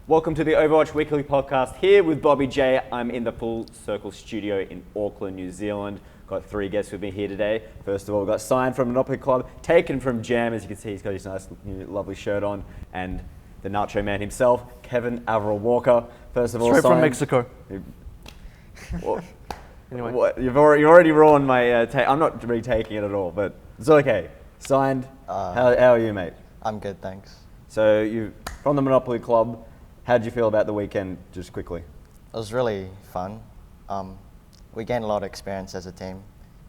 Welcome to the Overwatch Weekly Podcast here with BobbyJ. I'm in the Full Circle studio in Auckland, New Zealand. Got three guests with me here today. First of all, we've got Tak4n from Monopoly Club, Tak4n from Jam. As you can see, he's got his nice, new, lovely shirt on, and the Nacho man himself, Kevin AVRL Walker. First of all, straight from Mexico. Anyway, you've already ruined my take. I'm not retaking it at all, but it's okay. Signed. How are you, mate? I'm good, thanks. So you from the Monopoly Club. How did you feel about the weekend, just quickly? It was really fun. We gained a lot of experience as a team,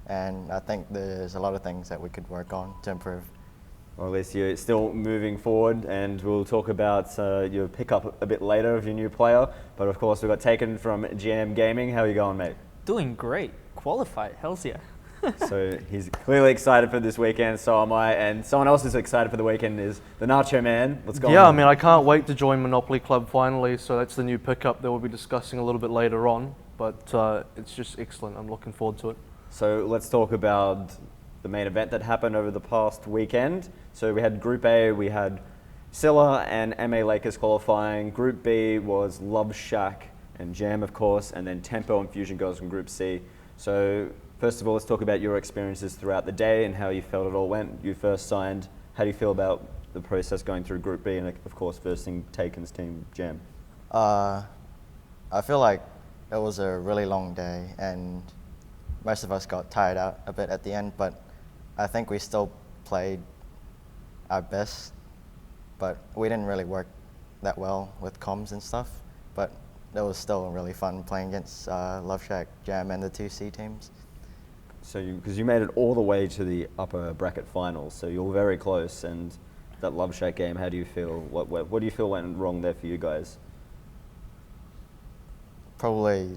and I think there's a lot of things that we could work on to improve. Or at least you're still moving forward, and we'll talk about your pickup a bit later of your new player. But of course, we've got Tak4n from GM Gaming. How are you going, mate? Doing great. Qualified. Hells yeah. So he's clearly excited for this weekend, so am I. And someone else who's excited for the weekend is the Nacho man. What's going on? Yeah, I mean, I can't wait to join Monopoly Club finally. So that's the new pickup that we'll be discussing a little bit later on. But it's just excellent. I'm looking forward to it. So let's talk about the main event that happened over the past weekend. So we had Group A, we had Scylla and MA Lakers qualifying. Group B was Love Shack and Jam, of course, and then Tempo and Fusion Girls in Group C. So first of all, let's talk about your experiences throughout the day and how you felt it all went. You first signed. How do you feel about the process going through Group B and, of course, versing Tak4n's team, Jam? I feel like it was a really long day, and most of us got tired out a bit at the end, but I think we still played our best, but we didn't really work that well with comms and stuff, but it was still really fun playing against Love Shack, Jam, and the 2C teams. So because you made it all the way to the upper bracket finals, so you're very close, and that Love Shack game, how do you feel? What do you feel went wrong there for you guys? Probably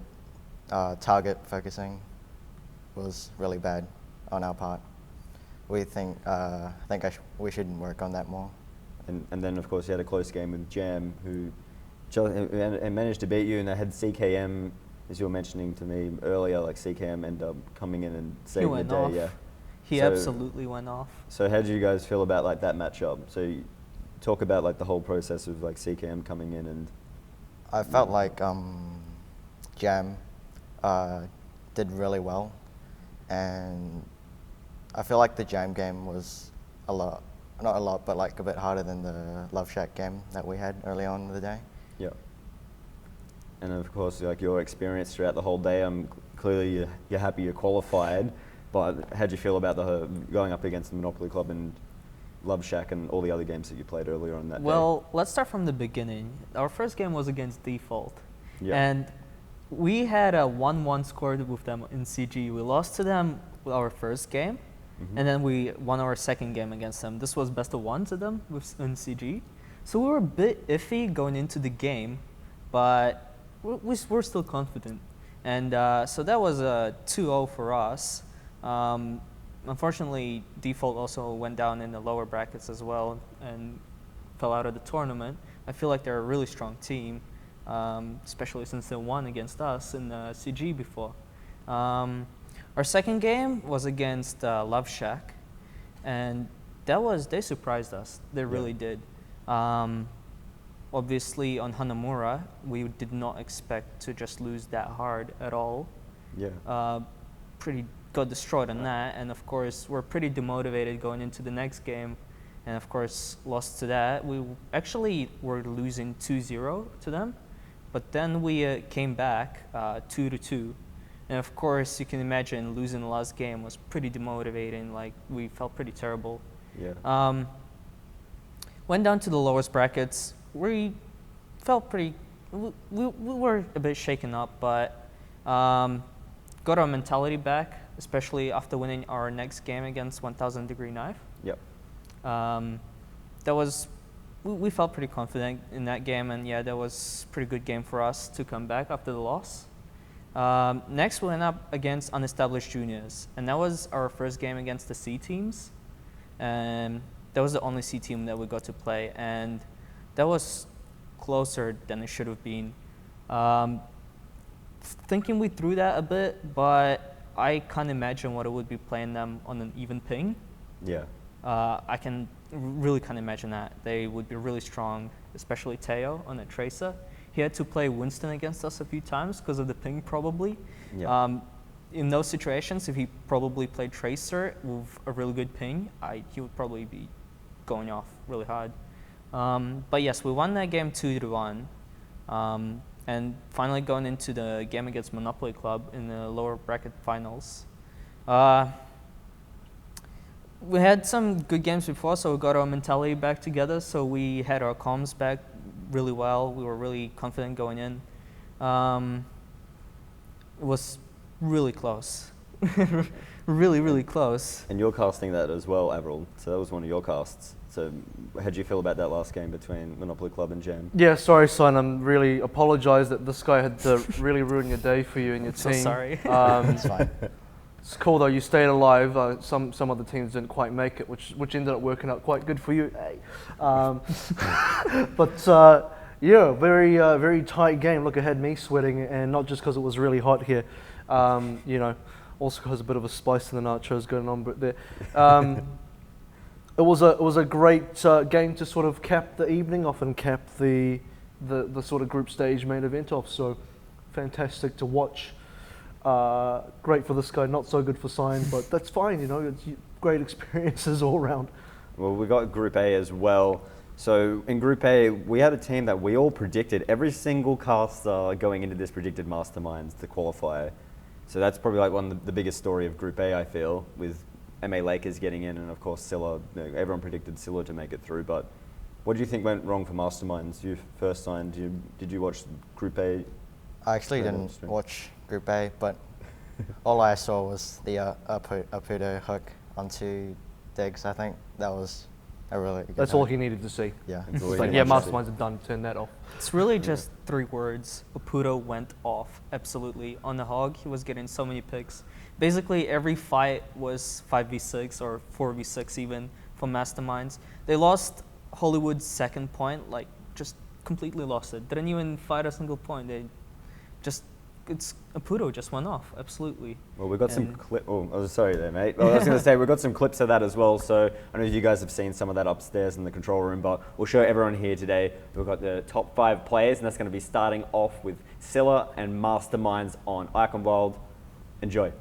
target focusing was really bad on our part. We think we should work on that more. And then, of course, you had a close game with Jam, who and managed to beat you, and they had CKM, as you were mentioning to me earlier, like CKM ended up coming in and saving the day. Off. Yeah, he absolutely went off. So how did you guys feel about like that matchup? So you talk about like the whole process of like CKM coming in and. I felt like Jam did really well, and I feel like the Jam game was not a lot, but like a bit harder than the Love Shack game that we had early on in the day. Yeah. And of course, like your experience throughout the whole day, clearly you're happy you're qualified, but how do you feel about going up against the Monopoly Club and Love Shack and all the other games that you played earlier on that day? Well, let's start from the beginning. Our first game was against Default, and we had a 1-1 score with them in CG. We lost to them with our first game, and then we won our second game against them. This was best of one to them in CG. So we were a bit iffy going into the game, but we're still confident. And so that was a 2-0 for us. Unfortunately, Default also went down in the lower brackets as well and fell out of the tournament. I feel like they're a really strong team, especially since they won against us in the CG before. Our second game was against Love Shack, and they surprised us. They really did. Obviously, on Hanamura, we did not expect to just lose that hard at all. Yeah. Got destroyed on that, and of course, we're pretty demotivated going into the next game, and of course, lost to that. We actually were losing 2-0 to them, but then we came back 2-2. And of course, you can imagine losing the last game was pretty demotivating. Like, we felt pretty terrible. Yeah. Went down to the lowest brackets. We felt we were a bit shaken up, but got our mentality back, especially after winning our next game against 1000 Degree Knife. Yep. We felt pretty confident in that game, and yeah, that was a pretty good game for us to come back after the loss. Next, we went up against Unestablished Juniors, and that was our first game against the C teams. And that was the only C team that we got to play, and that was closer than it should have been. Thinking we threw that a bit, but I can't imagine what it would be playing them on an even ping. Yeah. I really can't imagine that. They would be really strong. especially Teo on a Tracer. He had to play Winston against us a few times because of the ping, probably. Yeah. In those situations, if he probably played Tracer with a really good ping, he would probably be going off really hard. But yes, we won that game 2-1. And finally going into the game against Monopoly Club in the lower bracket finals. We had some good games before, so we got our mentality back together. So we had our comms back really well. We were really confident going in. It was really close. really, really close. And you're casting that as well, AVRL. So that was one of your casts. So how do you feel about that last game between Monopoly Club and Jam? Yeah, sorry, son. I'm really apologise that this guy had to really ruin your day for you and your team. So sorry. It's fine. It's cool though. You stayed alive. Some other teams didn't quite make it, which ended up working out quite good for you. Hey. But yeah, very tight game. Look, ahead, me sweating, and not just because it was really hot here. You know, also because a bit of a spice in the nachos going on. But there. It was a great game to sort of cap the evening off and cap the sort of group stage main event off. So fantastic to watch. Great for this guy, not so good for Sign, but that's fine. You know, it's great experiences all around. Well, we got Group A as well. So in Group A, we had a team that we all predicted. Every single caster going into this predicted Masterminds to qualify. So that's probably like one of the biggest story of Group A, I feel, with MA Lakers getting in, and of course Scylla. Everyone predicted Scylla to make it through, but what do you think went wrong for Masterminds? You first signed. Did you watch Group A? I actually didn't watch Group A, but all I saw was the Apudo hook onto Diggs. I think that was a really good That's hook. all he needed to see. Yeah. But yeah, Masterminds are done. Turn that off. It's really just 3 words. Apudo went off, absolutely. On the hog, he was getting so many picks. Basically, every fight was 5v6 or 4v6 even for Masterminds. They lost Hollywood's second point, like just completely lost it. Didn't even fight a single point. They just, Apudo just went off, absolutely. Well, we've got some clip. Oh, sorry there, mate. Well, I was going to say we've got some clips of that as well. So I don't know if you guys have seen some of that upstairs in the control room, but we'll show everyone here today. We've got the top 5 players, and that's going to be starting off with Scylla and Masterminds on Eichenwald. Enjoy.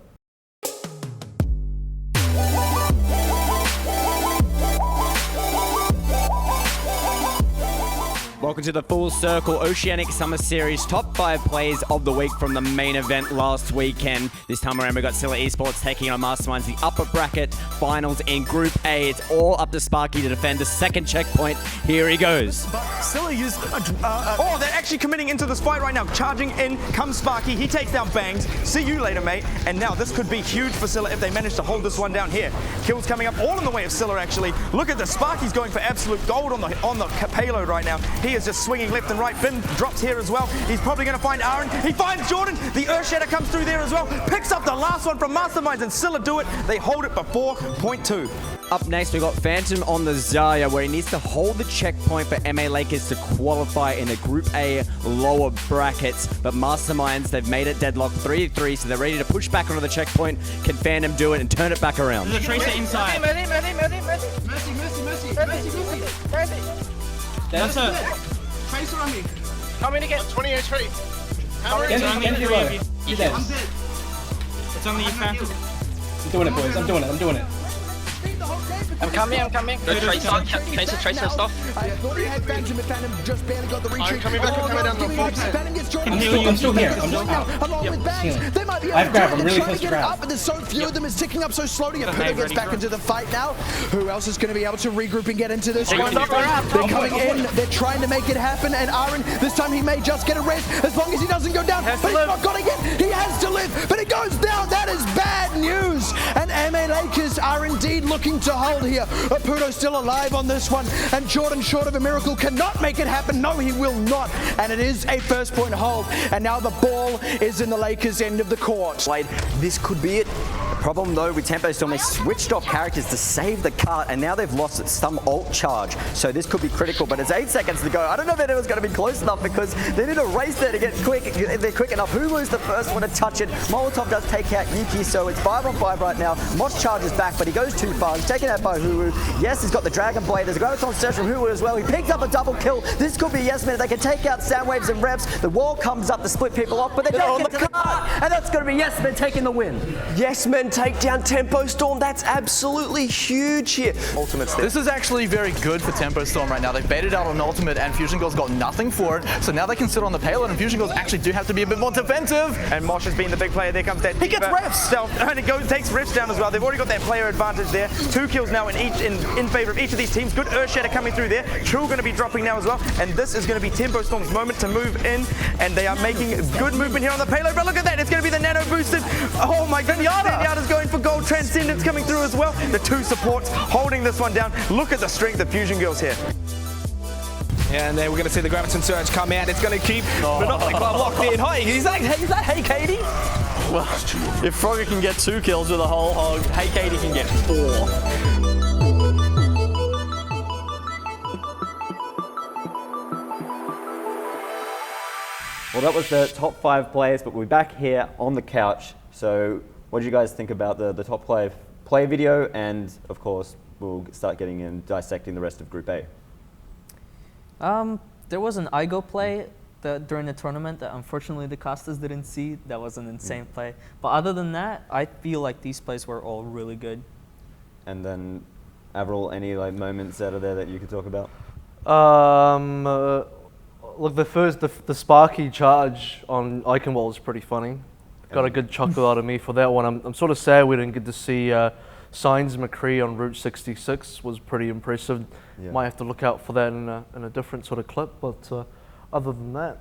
Welcome to the Full Circle Oceanic Summer Series top 5 players of the week from the main event last weekend. This time around we got Scylla Esports taking on Masterminds, the upper bracket finals in Group A. It's all up to Sparky to defend the second checkpoint. Here he goes. Scylla used oh, they're actually committing into this fight right now. Charging in comes Sparky. He takes down Bangs. See you later, mate. And now this could be huge for Scylla if they manage to hold this one down here. Kills coming up all in the way of Scylla, actually. Look at this. Sparky's going for absolute gold on the payload right now. He is just swinging left and right. Bin drops here as well. He's probably going to find Aaron. He finds Jordan. The Earthshatter comes through there as well. Picks up the last one from Masterminds, and Scylla do it. They hold it for 4.2. Up next, we've got Phantom on the Zarya, where he needs to hold the checkpoint for MA Lakers to qualify in the Group A lower brackets. But Masterminds, they've made it deadlock 3-3, so they're ready to push back onto the checkpoint. Can Phantom do it and turn it back around? There's a Tracer inside. Mercy. That's a Tracer on me. coming again. 20 HP. It's on the Get three. I'm dead. It's on the Phantom. I'm doing it, boys. I'm doing it. I'm coming. Good Tracer stuff. I thought he had Phantom, and Phantom just barely got the retreat. I'm coming back, I'm coming down the full set. Phantom gets Jordan. I'm still here. I'm just along with Bangs. They might be able I've grabbed. to I'm really try close to to get it grab. up, but there's so few of them. It's ticking up so slowly. And Okay, Puda gets ready, back go. into the fight now. Who else is going to be able to regroup and get into this one? They're They're coming in. They're trying to make it happen. And Aaron, this time he may just get a res as long as he doesn't go down. But he's not going to get. He has to live, but he goes down. That is bad news. And MA Lakers are indeed looking to hold here. Apudo still alive on this one, and Jordan, short of a miracle, cannot make it happen. No, he will not. And it is a first point hold. And now the ball is in the Lakers' end of the court. This could be it. problem though with Tempo Storm, they switched off characters to save the cart, and now they've lost some ult charge. So this could be critical, but it's 8 seconds to go. I don't know if anyone's going to be close enough because they need a race there to get quick. If they're quick enough, Hulu's the first one to touch it. Molotov does take out Yuki, so it's 5 on 5 right now. Mosh charges back, but he goes too far. He's taken out by Hulu. Yes, he's got the Dragon Blade. There's a Graviton Surge from Hulu as well. He picked up a double kill. This could be Yes Man. They can take out Soundwaves and Reps. The wall comes up to split people off, but they don't get to the cart. And that's going to be Yes Man taking the win. Yes Men take down Tempo Storm. That's absolutely huge here. Ultimate's there. This is actually very good for Tempo Storm right now. They've baited out on Ultimate and Fusion Girls got nothing for it. So now they can sit on the payload and Fusion Girls actually do have to be a bit more defensive. And Mosh has been the big player. There comes that. He gets refs. And it takes refs down as well. They've already got that player advantage there. 2 kills now in favor of each of these teams. Good Earth Shatter coming through there. True going to be dropping now as well. And this is going to be Tempo Storm's moment to move in. And they are making good movement here on the payload. But look at that. It's going to be the nano boosted. Oh my goodness. Zenyatta's going for gold. Transcendence coming through as well. The 2 supports holding this one down. Look at the strength of Fusion Girls here. And then we're going to see the Graviton Surge come out. It's going to keep Monopoly Club locked in. Hi, is that Hey Katie? Well, if Frogger can get 2 kills with a whole hog, Hey Katie can get 4. Well, that was the top 5 players, but we're back here on the couch. So what do you guys think about the top play video? And of course, we'll start getting in dissecting the rest of Group A. There was an IGO play during the tournament that unfortunately the casters didn't see. That was an insane play. But other than that, I feel like these plays were all really good. And then, AVRL, any moments out of there that you could talk about? Look, the Sparky charge on Iconwall is pretty funny. Got a good chuckle out of me for that one. I'm sort of sad we didn't get to see Signs McCree on Route 66. Was pretty impressive. Yeah. Might have to look out for that in a different sort of clip, but other than that,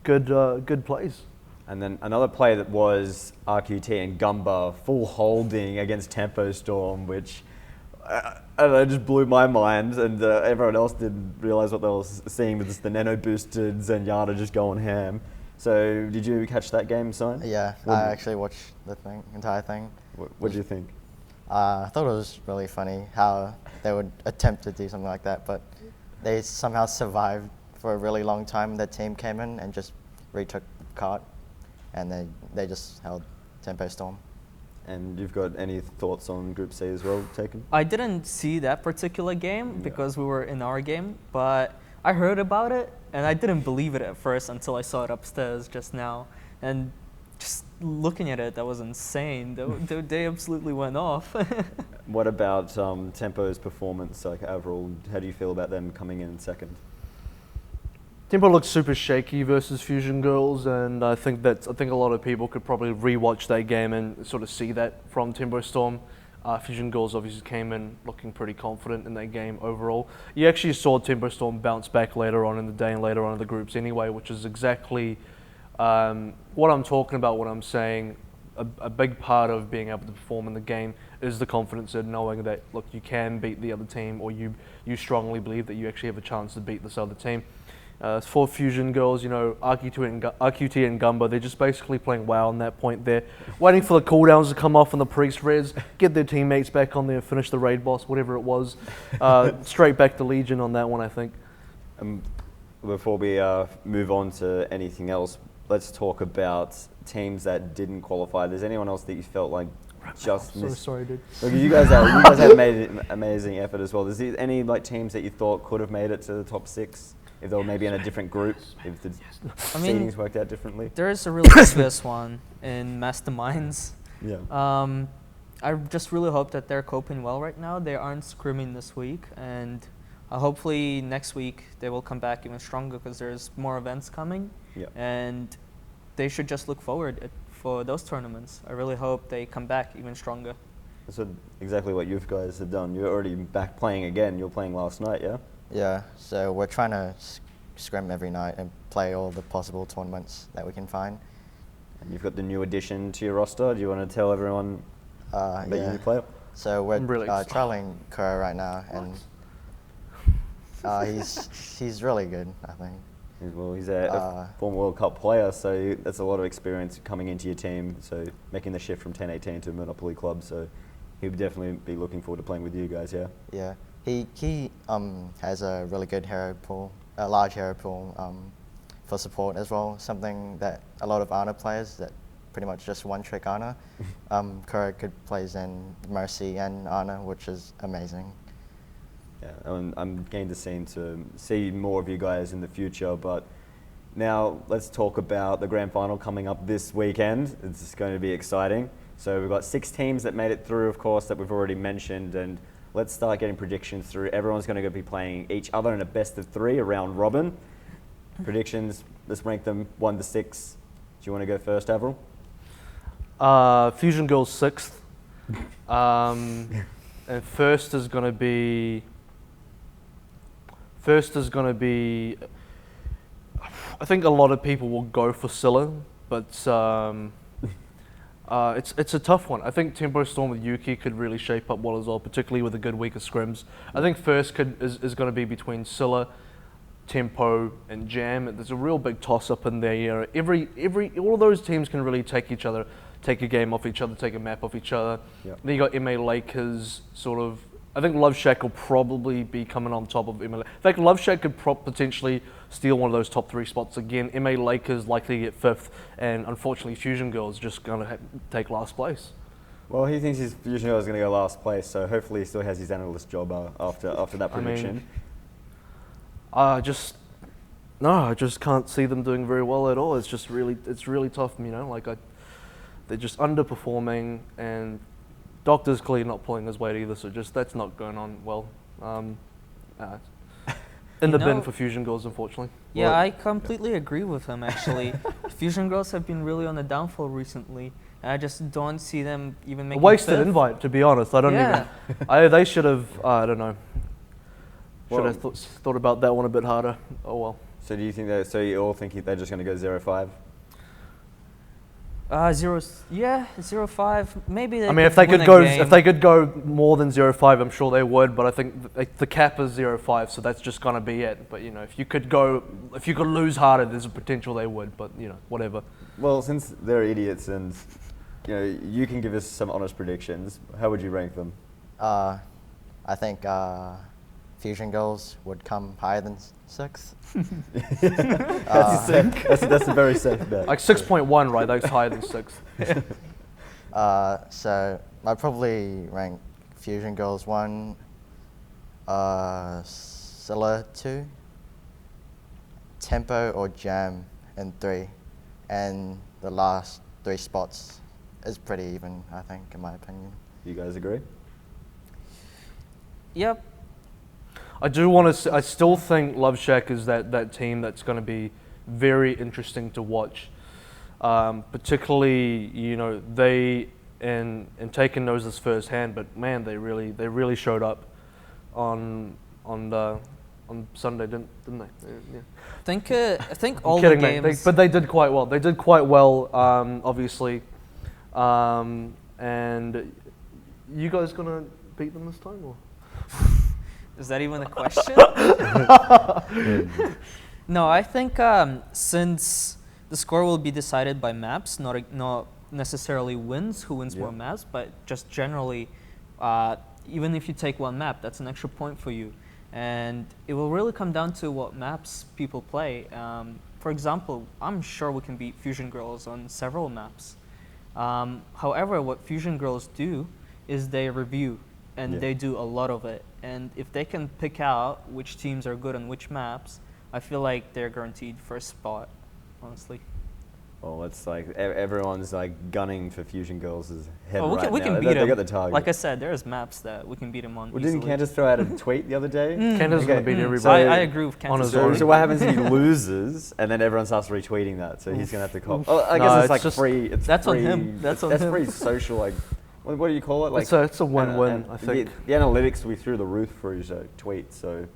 good plays. And then another play that was RQT and Gumba full holding against Tempo Storm, which I don't know, just blew my mind, and everyone else didn't realize what they were seeing with the nano boosted Zenyatta just going ham. So did you catch that game, Sign? Yeah, I actually watched the entire thing. What did you think? I thought it was really funny how they would attempt to do something like that, but they somehow survived for a really long time. Their team came in and just retook the cart, and they just held Tempo Storm. And you've got any thoughts on Group C as well, Taken? I didn't see that particular game because we were in our game, but I heard about it, and I didn't believe it at first until I saw it upstairs just now. And just looking at it, that was insane. They absolutely went off. What about Tempo's performance, like AVRL? How do you feel about them coming in second? Tempo looks super shaky versus Fusion Girls, and I think a lot of people could probably rewatch that game and sort of see that from Tempo Storm. Fusion Girls obviously came in looking pretty confident in that game overall. You actually saw Tempo Storm bounce back later on in the day and later on in the groups anyway, which is exactly what I'm talking about when I'm saying a big part of being able to perform in the game is the confidence in knowing that, look, you can beat the other team, or you strongly believe that you actually have a chance to beat this other team. For Fusion Girls, you know, RQT and Gumba, they're just basically playing WoW on that point there, waiting for the cooldowns to come off on the Priest res, get their teammates back on there, finish the raid boss, whatever it was. Straight back to Legion on that one, I think. Before we move on to anything else, let's talk about teams that didn't qualify. There's anyone else that you felt like just missed? So sorry, dude. Look, you guys have made an amazing effort as well. Is there any teams that you thought could have made it to the top 6? If they were maybe in a different group, if the seedings worked out differently? There is a really obvious one in Masterminds. Yeah. I just really hope that they're coping well right now. They aren't scrimming this week, and hopefully next week they will come back even stronger because there's more events coming. Yeah. And they should just look forward for those tournaments. I really hope they come back even stronger. So exactly what you guys have done. You're already back playing again. You were playing last night, yeah? Yeah, so we're trying to scrim every night and play all the possible tournaments that we can find. And you've got the new addition to your roster. Do you want to tell everyone about your new player? So we're trialing Kura right now, and he's really good, I think. Well, he's a former World Cup player, so that's a lot of experience coming into your team. So making the shift from 1018 to a Monopoly club, so he would definitely be looking forward to playing with you guys. Yeah. Yeah, he has a really good hero pool, a large hero pool for support as well. Something that a lot of Ana players that pretty much just one trick Ana. Kuro could plays in Mercy and Ana, which is amazing. Yeah, I'm keen to see more of you guys in the future, but now let's talk about the grand final coming up this weekend. It's going to be exciting. So we've got 6 teams that made it through, of course, that we've already mentioned, and let's start getting predictions through. Everyone's going to be playing each other in a best of 3, a round robin. Predictions, let's rank them 1 to 6. Do you want to go first, Avril? Fusion Girls 6th. And first is going to be, I think a lot of people will go for Scylla, but it's a tough one. I think Tempo Storm with Yuki could really shape up well as well, particularly with a good week of scrims. I think first is going to be between Scylla, Tempo, and Jam. There's a real big toss-up in there. All of those teams can really take a game off each other, take a map off each other. Yep. Then you got MA Lakers sort of. I think Love Shack will probably be coming on top of MA. In fact, Love Shack could potentially steal one of those top 3 spots again. MA Lakers likely to get 5th, and unfortunately Fusion Girls just going to take last place. Well, he thinks his Fusion Girl is going to go last place, so hopefully he still has his analyst job after that prediction. I just can't see them doing very well at all. It's really tough, they're just underperforming, and Doctor's clearly not pulling his weight either, so that's not going on well. In the bin for Fusion Girls, unfortunately. Yeah, I completely agree with him, actually. Fusion Girls have been really on the downfall recently, and I just don't see them even making a wasted 5th. invite, to be honest. They should have, I don't know. Should have thought about that one a bit harder. Oh well. So do you think that? So you all think they're just going to go 0-5? 0-5. Maybe. If they could go more than 0-5, I'm sure they would. But I think the cap is 0-5, so that's just going to be it. But if you could lose harder, there's a potential they would. But whatever. Well, since they're idiots, and you can give us some honest predictions. How would you rank them? I think Fusion Girls would come higher than 6th. That's a very safe bet. Like 6.1, right? That's higher than 6th. So I'd probably rank Fusion Girls 1, Scylla 2, Tempo or Jam in 3, and the last 3 spots is pretty even, I think, in my opinion. You guys agree? Yep. I still think Love Shack is that team that's going to be very interesting to watch. Particularly, they and Tak4n knows this firsthand, but man, they really showed up on Sunday, didn't they? Yeah. I think all the games. But they did quite well. They did quite well, obviously. And you guys gonna beat them this time, or? Is that even a question? No, I think since the score will be decided by maps, not necessarily who wins more maps, but just generally, even if you take one map, that's an extra point for you. And it will really come down to what maps people play. For example, I'm sure we can beat Fusion Girls on several maps. However, what Fusion Girls do is they review, and they do a lot of it. And if they can pick out which teams are good on which maps, I feel like they're guaranteed first spot, honestly. Well, it's like everyone's gunning for Fusion Girls' head we right can now. beat them. They got the target. Like I said, there's maps that we can beat them on. Well, didn't Candace throw out a tweet the other day? Candace's going to beat everybody. So I agree with Candace. So what happens if he loses and then everyone starts retweeting that? So he's going to have to cop. I guess it's free. That's on him. That's free social. What do you call it? It's a win-win. I think the analytics will be through the roof for his tweets. So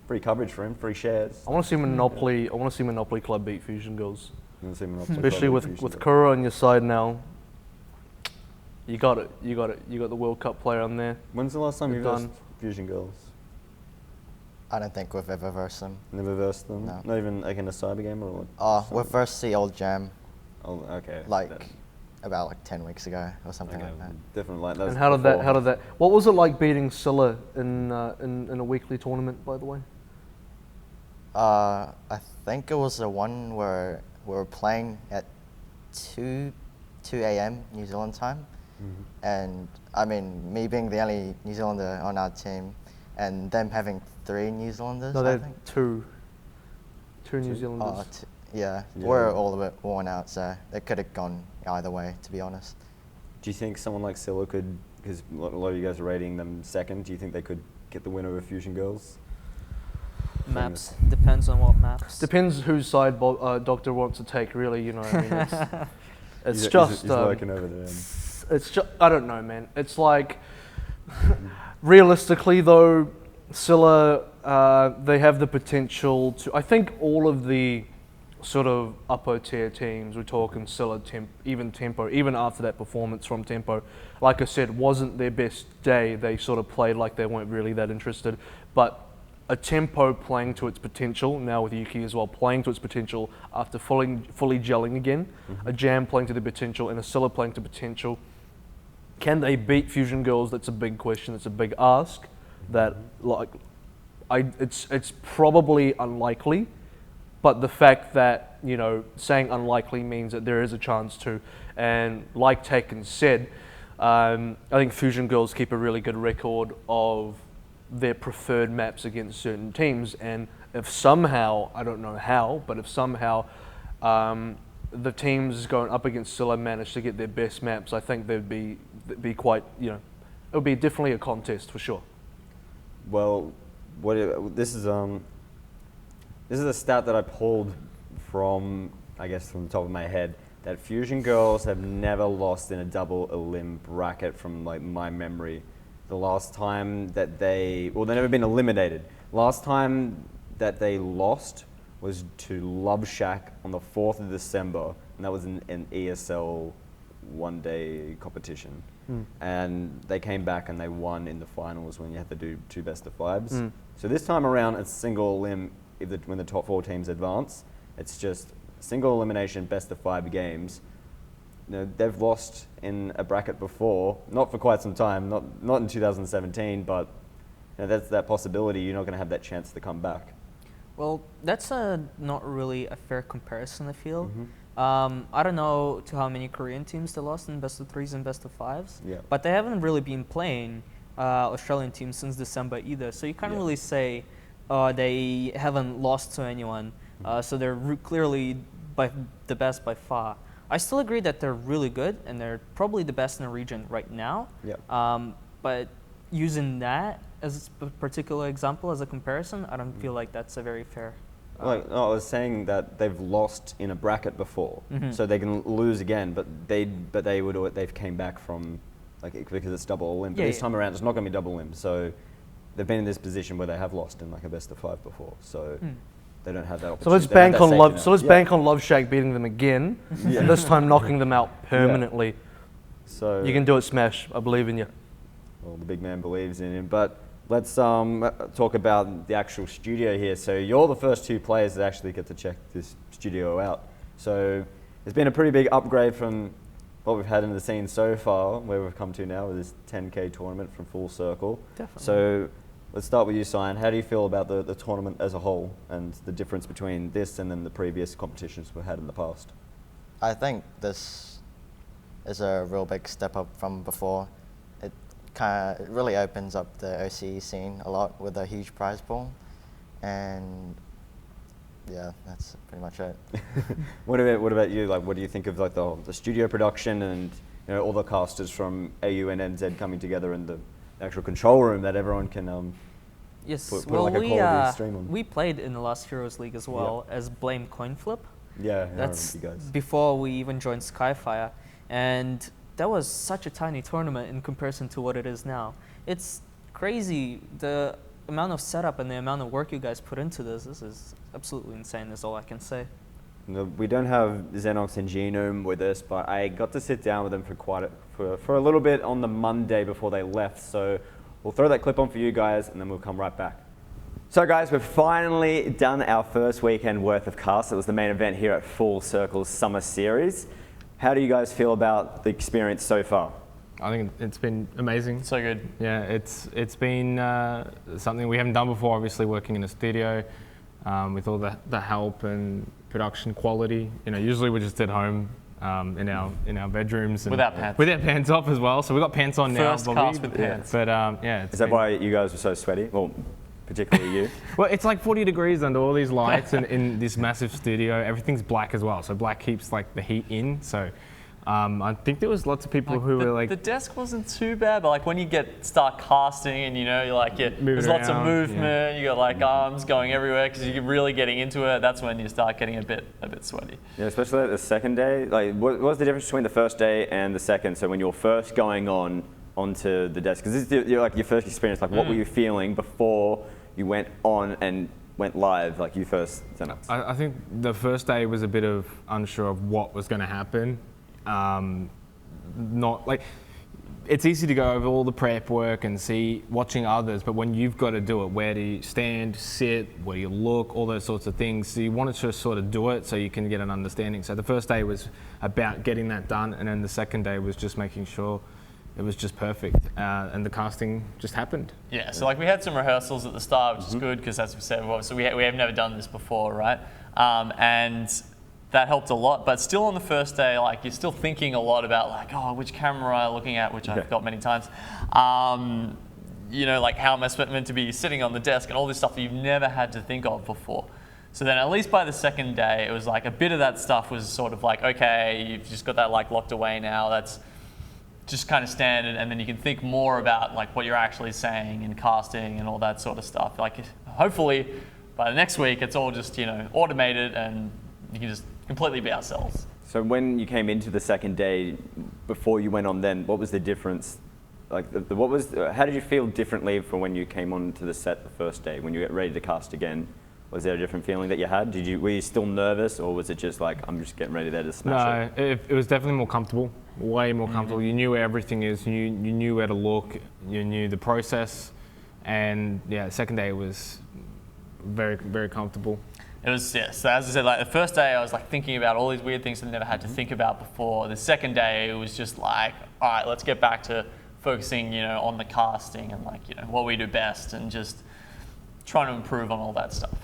free coverage for him, free shares. I want to see Monopoly. I want to see Monopoly Club beat Fusion Girls. Especially with Kuro on your side now. You got it. You got the World Cup player on there. When's the last time you've done Fusion Girls? I don't think we've ever versed them. Never versed them? No. Not even like in a cyber game or we've versed the old Jam. Oh, okay. About like 10 weeks ago or something like that. Different like that. And how did that? What was it like beating Scylla in a weekly tournament, by the way? I think it was the one where we were playing at 2 a.m. New Zealand time. And I mean, me being the only New Zealander on our team, and them having 3 New Zealanders. No, they I had think. two New Zealanders. Yeah, we're all a bit worn out, so it could have gone either way, to be honest. Do you think someone like Scylla could, because a lot of you guys are rating them second, do you think they could get the win over Fusion Girls? Maps. Depends on what maps. Depends whose side Doctor wants to take, really, you know. I mean, it's He's just... working over there. It's just... I don't know, man. It's like... realistically, though, Scylla, they have the potential to... I think all of the sort of upper tier teams, we're talking Scylla, even Tempo, even after that performance from Tempo, like I said, wasn't their best day. They sort of played like they weren't really that interested. But a Tempo playing to its potential, now with Yuki as well, playing to its potential after fully gelling again, a Jam playing to the potential, and a Scylla playing to potential. Can they beat Fusion Girls? That's a big question. It's a big ask. That it's probably unlikely. But the fact that, you know, saying unlikely means that there is a chance to. And like Tak4n said, I think Fusion Girls keep a really good record of their preferred maps against certain teams. And if somehow, I don't know how, but if somehow the teams going up against Scylla manage to get their best maps, I think they'd be quite, you know, it would be definitely a contest for sure. Well, this is a stat that I pulled from, I guess, from the top of my head, that Fusion Girls have never lost in a double elim bracket from like my memory. The last time that they've never been eliminated. Last time that they lost was to Love Shack on the 4th of December, and that was an ESL one-day competition. And they came back and they won in the finals when you had to do 2 best-of-5s. So this time around, it's single elim. When the top 4 teams advance, it's just single elimination best-of-5 games. You know, they've lost in a bracket before, not for quite some time, not in 2017, but you know, that's that possibility. You're not going to have that chance to come back. Well, that's not really a fair comparison, I feel. I don't know to how many Korean teams they lost in best-of-3s and best-of-5s, but they haven't really been playing Australian teams since December either, so you can't really say they haven't lost to anyone, so they're clearly the best by far. I still agree that they're really good, and they're probably the best in the region right now. But using that as a particular example, as a comparison, I don't feel like that's a very fair. I was saying that they've lost in a bracket before, so they can lose again. But they've came back from because it's double elim. But this time around, it's not going to be double elim. So they've been in this position where they have lost in like a best-of-5 before. So they don't have that opportunity. So let's bank on Love. So let's bank on Love Shack beating them again, and this time knocking them out permanently. So you can do it, Smash. I believe in you. Well, the big man believes in him. But let's talk about the actual studio here. So you're the first 2 players that actually get to check this studio out. So it's been a pretty big upgrade from what we've had in the scene so far, where we've come to now with this 10K tournament from Full Circle. Definitely. So let's start with you, Cyan. How do you feel about the tournament as a whole and the difference between this and then the previous competitions we've had in the past? I think this is a real big step up from before. It really opens up the OCE scene a lot with a huge prize pool, and yeah, that's pretty much it. What about you? Like, what do you think of like the studio production and all the casters from AU and NZ coming together in the actual control room that everyone can put like a quality stream on? We played in the last Heroes League as well as Blame Coin Flip. That's you guys. Before we even joined Skyfire, and that was such a tiny tournament in comparison to what it is now. It's crazy the amount of setup and the amount of work you guys put into this. This is absolutely insane, is all I can say. No, we don't have ZeNox Genome with us, but I got to sit down with them for a little bit on the Monday before they left. So we'll throw that clip on for you guys, and then we'll come right back. So guys, we've finally done our first weekend worth of cast. It was the main event here at Full Circle's Summer Series. How do you guys feel about the experience so far? I think it's been amazing. So good. Yeah, it's been something we haven't done before, obviously working in a studio with all the help and production quality. You know, usually we're just at home in our bedrooms. And without pants. Without pants off as well, so we've got pants on now. First cast with pants. But yeah. Is that why you guys were so sweaty? Well, particularly you? Well, it's like 40 degrees under all these lights and in this massive studio. Everything's black as well, so black keeps like the heat in. So I think there was lots of people who were like... The desk wasn't too bad, but like when you start casting and you're like, there's lots of movement, you got like arms going everywhere because you're really getting into it, that's when you start getting a bit sweaty. Yeah, especially the second day. Like, what was the difference between the first day and the second? So when you're first going onto the desk, because this is your first experience, like what were you feeling before you went on and went live, like you first ZeNox? I think the first day was a bit of unsure of what was going to happen. Not like it's easy to go over all the prep work and watching others, but when you've got to do it, where do you stand, sit, where do you look, all those sorts of things. So you wanted to sort of do it so you can get an understanding. So the first day was about getting that done, and then the second day was just making sure it was just perfect, and the casting just happened. Yeah, so like we had some rehearsals at the start, which is good because as we said, so we have never done this before, right? And that helped a lot, but still on the first day, like you're still thinking a lot about like, oh, which camera am I looking at, which I've got many times. You know, like how am I meant to be sitting on the desk and all this stuff that you've never had to think of before. So then at least by the second day, it was like a bit of that stuff was sort of like, okay, you've just got that like locked away now, that's just kind of standard, and then you can think more about like what you're actually saying and casting and all that sort of stuff. Like hopefully by the next week, it's all just, automated and you can just completely be ourselves. So when you came into the second day, before you went on then, what was the difference? Like, how did you feel differently from when you came onto the set the first day? When you get ready to cast again, was there a different feeling that you had? Were you still nervous, or was it just like, I'm just getting ready there to smash it? No, it was definitely more comfortable, way more comfortable. You knew where everything is, you knew where to look, you knew the process, and yeah, the second day was very, very comfortable. It was, so as I said, like the first day I was like thinking about all these weird things I've never had to think about before. The second day it was just like, all right, let's get back to focusing, on the casting and like, what we do best and just trying to improve on all that stuff.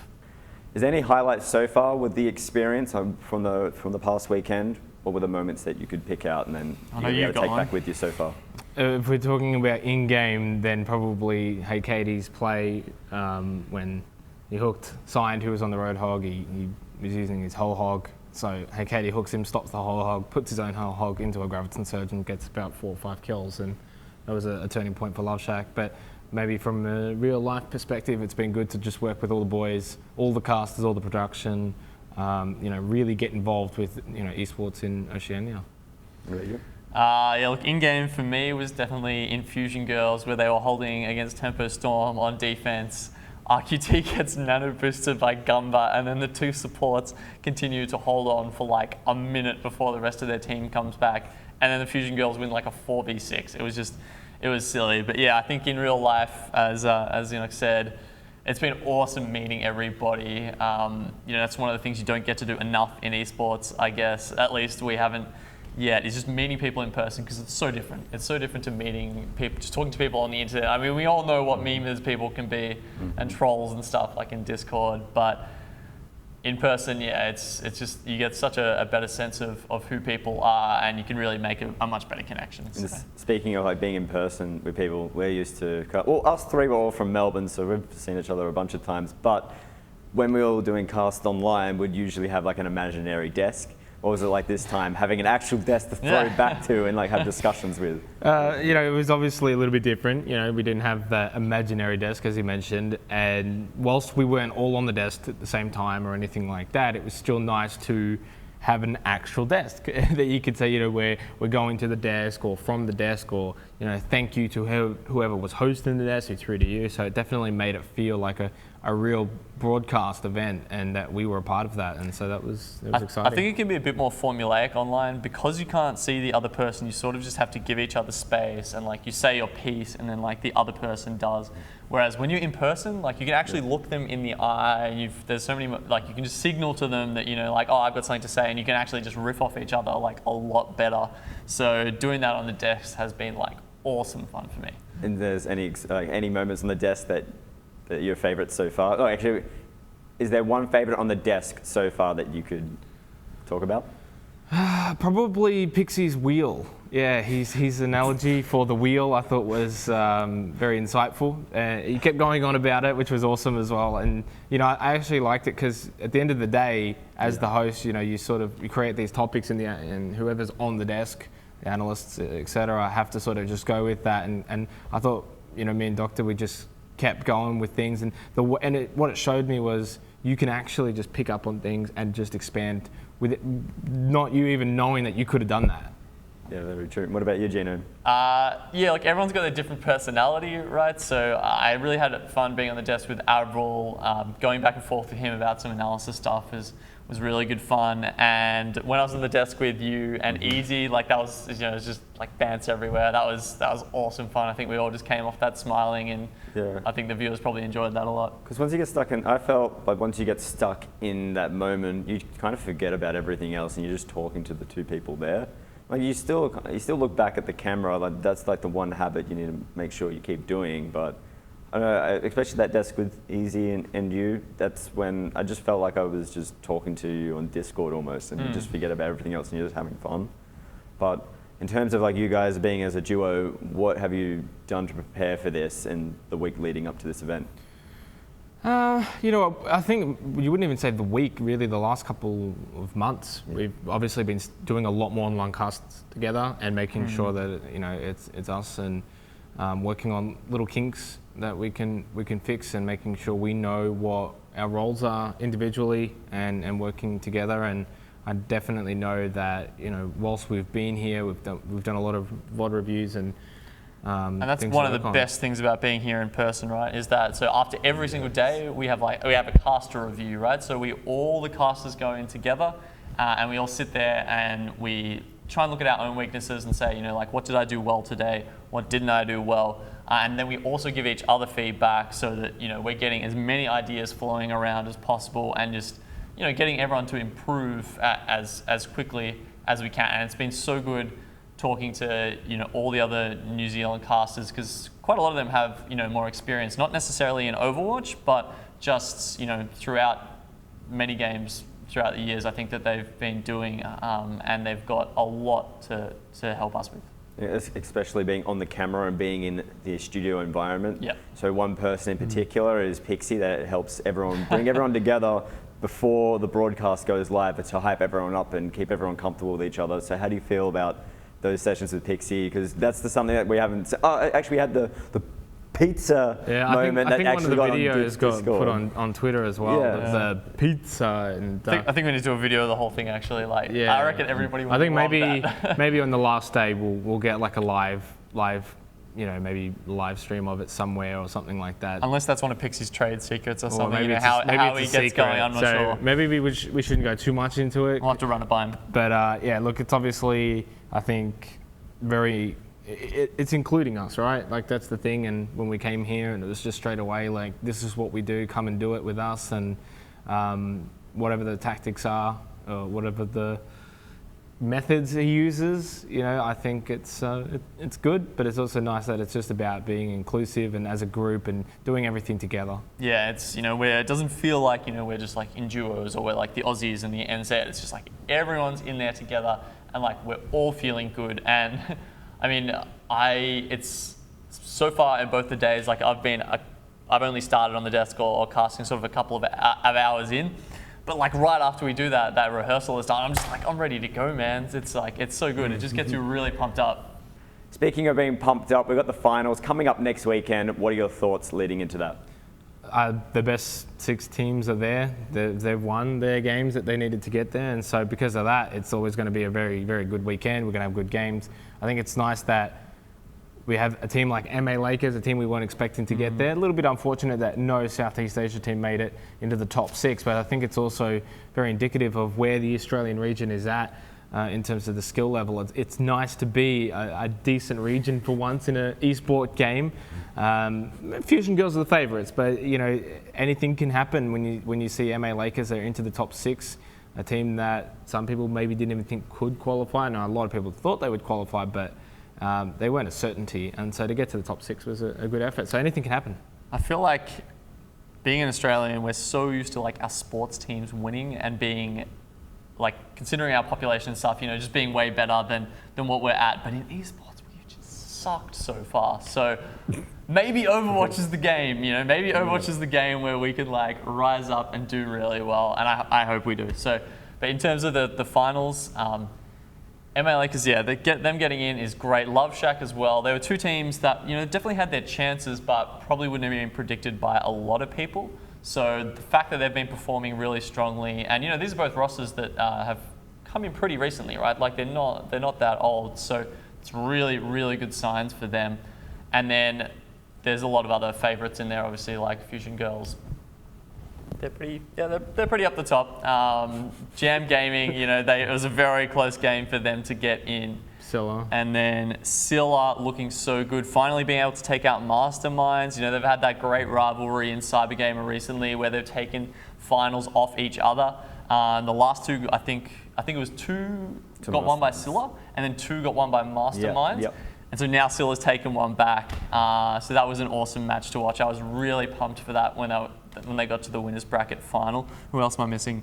Is there any highlights so far with the experience from the past weekend? What were the moments that you could pick out and then take back with you so far? If we're talking about in-game, then probably Hey Katie's play when he hooked Signed, who was on the Roadhog. He was using his whole hog. So Hey Katie hooks him, stops the whole hog, puts his own whole hog into a Graviton Surge and gets about 4 or 5 kills. And that was a turning point for Love Shack. But maybe from a real life perspective, it's been good to just work with all the boys, all the casters, all the production, really get involved with, esports in Oceania. Look, in-game for me was definitely Infusion Girls, where they were holding against Tempo Storm on defense. RQT gets nano boosted by Gumba, and then the 2 supports continue to hold on for like a minute before the rest of their team comes back, and then the Fusion Girls win like a 4v6. It was silly, but yeah, I think in real life, as ZeNox said, it's been awesome meeting everybody. That's one of the things you don't get to do enough in esports, I guess. At least we haven't yet. It's just meeting people in person because it's so different. It's so different to meeting people, just talking to people on the internet. I mean, we all know what memers people can be and trolls and stuff like in Discord, but in person, yeah, it's just, you get such a better sense of who people are, and you can really make a much better connection. So. Speaking of like being in person with people, we're used to, us 3 were all from Melbourne, so we've seen each other a bunch of times, but when we were doing cast online, we'd usually have like an imaginary desk. Or was it like this time, having an actual desk to throw back to and like have discussions with? It was obviously a little bit different. We didn't have that imaginary desk, as you mentioned. And whilst we weren't all on the desk at the same time or anything like that, it was still nice to have an actual desk that you could say, we're going to the desk or from the desk, or, thank you to whoever was hosting the desk who threw to you. So it definitely made it feel like a a real broadcast event, and that we were a part of that, and so that was exciting. I think it can be a bit more formulaic online because you can't see the other person. You sort of just have to give each other space, and like you say your piece, and then like the other person does. Whereas when you're in person, like you can actually look them in the eye. And there's so many, like you can just signal to them that, you know, like, oh, I've got something to say, and you can actually just riff off each other like a lot better. So doing that on the desk has been like awesome fun for me. And there's any moments on the desk that your favourite so far? Oh, actually, is there one favourite on the desk so far that you could talk about? Probably Pixie's wheel. Yeah, his analogy for the wheel I thought was very insightful. He kept going on about it, which was awesome as well. And you know, I actually liked it because at the end of the day, as the host, you know, you create these topics and whoever's on the desk, the analysts, etc., have to sort of just go with that. And I thought, you know, me and Doctor, we just kept going with things, and what it showed me was you can actually just pick up on things and just expand with it, not you even knowing that you could have done that. Yeah, very true. What about you, Genome? Yeah, like everyone's got a different personality, right? So I really had fun being on the desk with AVRL, going back and forth with him about some analysis stuff was really good fun. And when I was on the desk with you and Easy, like that was, you know, it was just like banter everywhere. That was awesome fun. I think we all just came off that smiling, and I think the viewers probably enjoyed that a lot. Because once you get stuck in, I felt like once you get stuck in that moment, you kind of forget about everything else, and you're just talking to the two people there. Like you still look back at the camera. Like that's like the one habit you need to make sure you keep doing. But I don't know, especially that desk with Easy and you. That's when I just felt like I was just talking to you on Discord almost, and you just forget about everything else, and you're just having fun. But in terms of like you guys being as a duo, what have you done to prepare for this and the week leading up to this event? You know, I think you wouldn't even say the week, really, the last couple of months. We've obviously been doing a lot more online casts together and making sure that, you know, it's us and working on little kinks that we can fix, and making sure we know what our roles are individually and working together. And I definitely know that, you know, whilst we've been here, we've done a lot of VOD reviews and that's one of the best things about being here in person, right? Is that so after every single day we have a caster review, right? So all the casters go in together, and we all sit there and we try and look at our own weaknesses and say, you know, like, what did I do well today? What didn't I do well? And then we also give each other feedback so that, you know, we're getting as many ideas flowing around as possible, and just, you know, getting everyone to improve as quickly as we can. And it's been so good talking to, you know, all the other New Zealand casters, because quite a lot of them have, you know, more experience, not necessarily in Overwatch, but just, you know, throughout many games throughout the years, I think that they've been doing, and they've got a lot to help us with. Yeah, especially being on the camera and being in the studio environment. Yeah. So one person in particular is Pixie, that helps everyone, bring everyone together before the broadcast goes live, to hype everyone up and keep everyone comfortable with each other. So how do you feel about those sessions with Pixie? Because that's something that we haven't. Actually, we had the pizza moment. I think that one of the videos got put on Twitter as well. Yeah. The pizza and. I think we need to do a video of the whole thing. Actually, like, yeah. I reckon everybody will. I think love maybe that. maybe on the last day we'll get like a live, you know, maybe live stream of it somewhere or something like that. Unless that's one of Pixie's trade secrets or something. Maybe you know, how he gets secret. going, I'm not sure. Maybe we shouldn't go too much into it. We'll have to run it by him. But yeah, look, it's obviously, I think, it's including us, right? Like, that's the thing. And when we came here, and it was just straight away like, this is what we do, come and do it with us. And whatever the tactics are, or whatever the methods he uses, you know, I think it's good, but it's also nice that it's just about being inclusive and as a group and doing everything together. Yeah, it's, you know, it doesn't feel like, you know, we're just like in duos, or we're like the Aussies and the NZ. It's just like everyone's in there together, and like we're all feeling good. And I mean, it's so far in both the days, like I've only started on the desk or casting sort of a couple of hours in. But like right after we do that rehearsal is done, I'm just like, I'm ready to go, man. It's like, it's so good. It just gets you really pumped up. Speaking of being pumped up, we've got the finals coming up next weekend. What are your thoughts leading into that? The best 6 teams are there. They've won their games that they needed to get there. And so because of that, it's always going to be a very, very good weekend. We're going to have good games. I think it's nice that we have a team like MA Lakers, a team we weren't expecting to get there. A little bit unfortunate that no Southeast Asia team made it into the top 6, but I think it's also very indicative of where the Australian region is at in terms of the skill level. It's nice to be a decent region for once in an esport game. Fusion Girls are the favourites, but you know, anything can happen when you see MA Lakers are into the top 6. A team that some people maybe didn't even think could qualify. Now, a lot of people thought they would qualify, but they weren't a certainty. And so to get to the top 6 was a good effort. So anything can happen. I feel like being an Australian, we're so used to like our sports teams winning and being like, considering our population and stuff, you know, just being way better than what we're at. But in esports, we've just sucked so far. So maybe Overwatch is the game, you know, maybe Overwatch is the game where we could like rise up and do really well, and I hope we do. So, but in terms of the finals, MA Lakers, yeah, them getting in is great. Love Shack as well. There were two teams that, you know, definitely had their chances, but probably wouldn't have been predicted by a lot of people. So the fact that they've been performing really strongly, and you know, these are both rosters that have come in pretty recently, right? Like they're not that old, so it's really, really good signs for them. And then there's a lot of other favourites in there, obviously, like Fusion Girls. They're pretty up the top. Jam Gaming, you know, it was a very close game for them to get in. Scylla. And then Scylla looking so good, finally being able to take out Masterminds. You know, they've had that great rivalry in Cybergamer recently where they've taken finals off each other. The last two, I think it was two got won by Scylla, and then 2 got won by Masterminds. Yep. And so now Scylla's taken one back. So that was an awesome match to watch. I was really pumped for that when they got to the winners bracket final. Who else am I missing?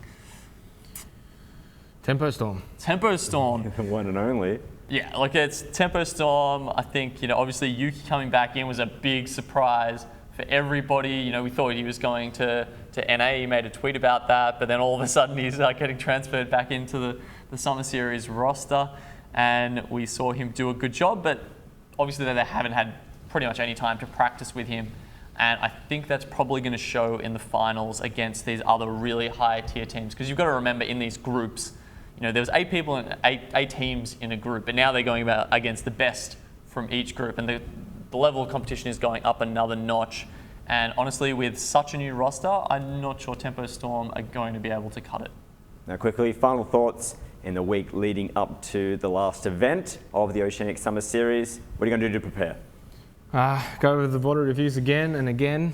Tempo Storm. Tempo Storm. One and only. Yeah, look, it's Tempo Storm. I think, you know, obviously Yuki coming back in was a big surprise for everybody. You know, we thought he was going to NA. He made a tweet about that, but then all of a sudden he's getting transferred back into the SummerSeries roster, and we saw him do a good job, but obviously they haven't had pretty much any time to practice with him, and I think that's probably going to show in the finals against these other really high tier teams, because you've got to remember in these groups, you know, there was 8 people and 8 teams in a group, but now they're going against the best from each group, and the level of competition is going up another notch. And honestly, with such a new roster, I'm not sure Tempo Storm are going to be able to cut it. Now quickly, final thoughts in the week leading up to the last event of the Oceanic Summer Series. What are you going to do to prepare? Go over the VOD reviews again and again,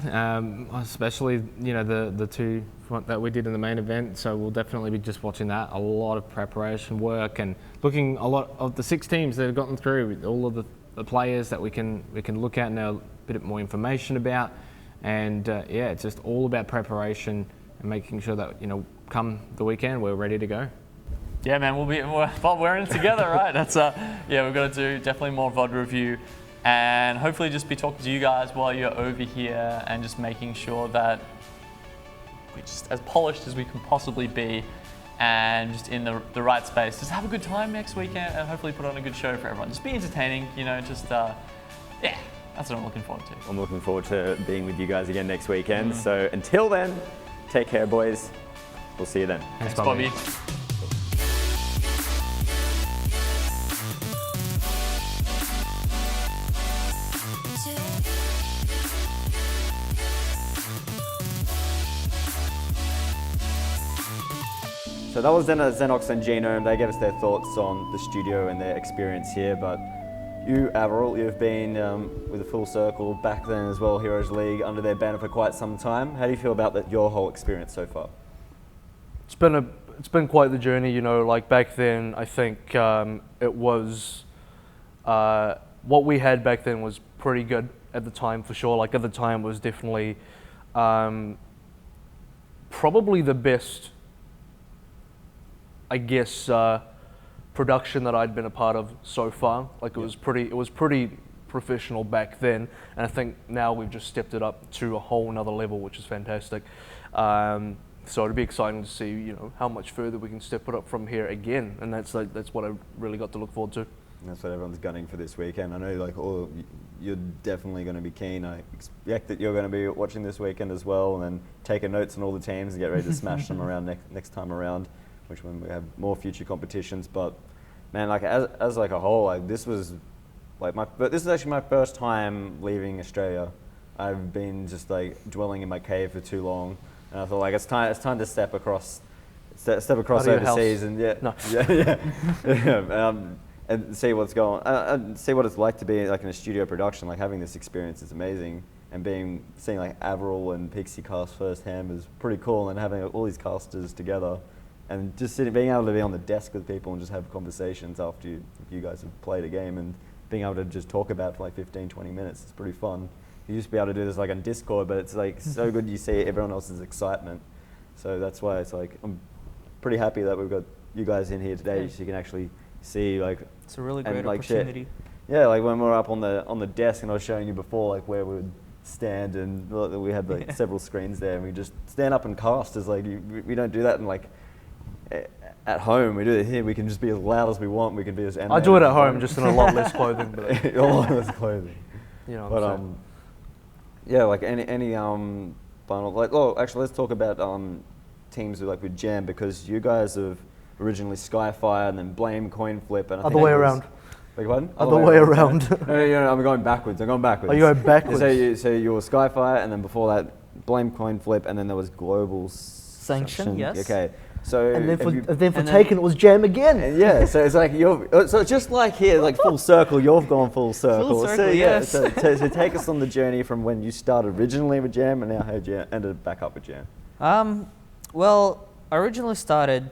especially, you know, the 2 that we did in the main event. So we'll definitely be just watching that. A lot of preparation work and looking a lot of the 6 teams that have gotten through, with all of the players that we can look at and know a bit more information about. And yeah, it's just all about preparation and making sure that, you know, come the weekend we're ready to go. Yeah, man, we're in it together, right? That's yeah, we've got to do definitely more VOD review, and hopefully just be talking to you guys while you're over here and just making sure that we're just as polished as we can possibly be and just in the right space. Just have a good time next weekend and hopefully put on a good show for everyone. Just be entertaining, you know, just yeah, that's what I'm looking forward to. I'm looking forward to being with you guys again next weekend. So until then, take care, boys. We'll see you then. Thanks, Bobby. So that was ZeNox Genome. They gave us their thoughts on the studio and their experience here. But you, AVRL, you've been with a full circle back then as well, Heroes League, under their banner for quite some time. How do you feel about your whole experience so far? It's been quite the journey, you know. Like back then, I think it was what we had back then was pretty good at the time for sure. Like at the time, it was definitely probably the best, I guess, production that I'd been a part of so far. Like it was pretty professional back then, and I think now we've just stepped it up to a whole nother level, which is fantastic. So it'd be exciting to see, you know, how much further we can step it up from here again, and that's what I really got to look forward to. And that's what everyone's gunning for this weekend. I know, like, you're definitely going to be keen. I expect that you're going to be watching this weekend as well, and then taking notes on all the teams and get ready to smash them around next time around, when we have more future competitions. But man, like as like a whole, like this was like but this is actually my first time leaving Australia. I've been just like dwelling in my cave for too long, and I thought like it's time to step across overseas and and see what's going and see what it's like to be like in a studio production. Like having this experience is amazing, and seeing like AVRL and Pixie cast firsthand is pretty cool, and having all these casters together. And just being able to be on the desk with people and just have conversations after you guys have played a game, and being able to just talk about it for like 15, 20 minutes, it's pretty fun. You used to be able to do this like on Discord, but it's like so good you see everyone else's excitement. So that's why it's like, I'm pretty happy that we've got you guys in here today, so you can actually see like. It's a really great like opportunity. Yeah, like when we were up on the desk and I was showing you before like where we would stand, and we had like several screens there, and we just stand up and cast. As like we don't do that in like. At home, we do it here. We can just be as loud as we want. We can be as animated. I do it at home, just in a lot less clothing. But a lot less clothing. You know. But yeah, like any final like. Oh, actually, let's talk about teams with Jam, because you guys have originally Skyfire and then Blame Coin Flip, and I other think way around. Like what? Other way around. No, I'm going backwards. Are you going backwards? So you were Skyfire, and then before that Blame Coin Flip, and then there was Global Sanction. Yes. Okay. So and then for Taken it was Jam again. Yeah, so it's like so just like here, like full circle, you've gone full circle. Full circle, so, yes. So take us on the journey from when you started originally with Jam and now how you ended back up with Jam. Well, I originally started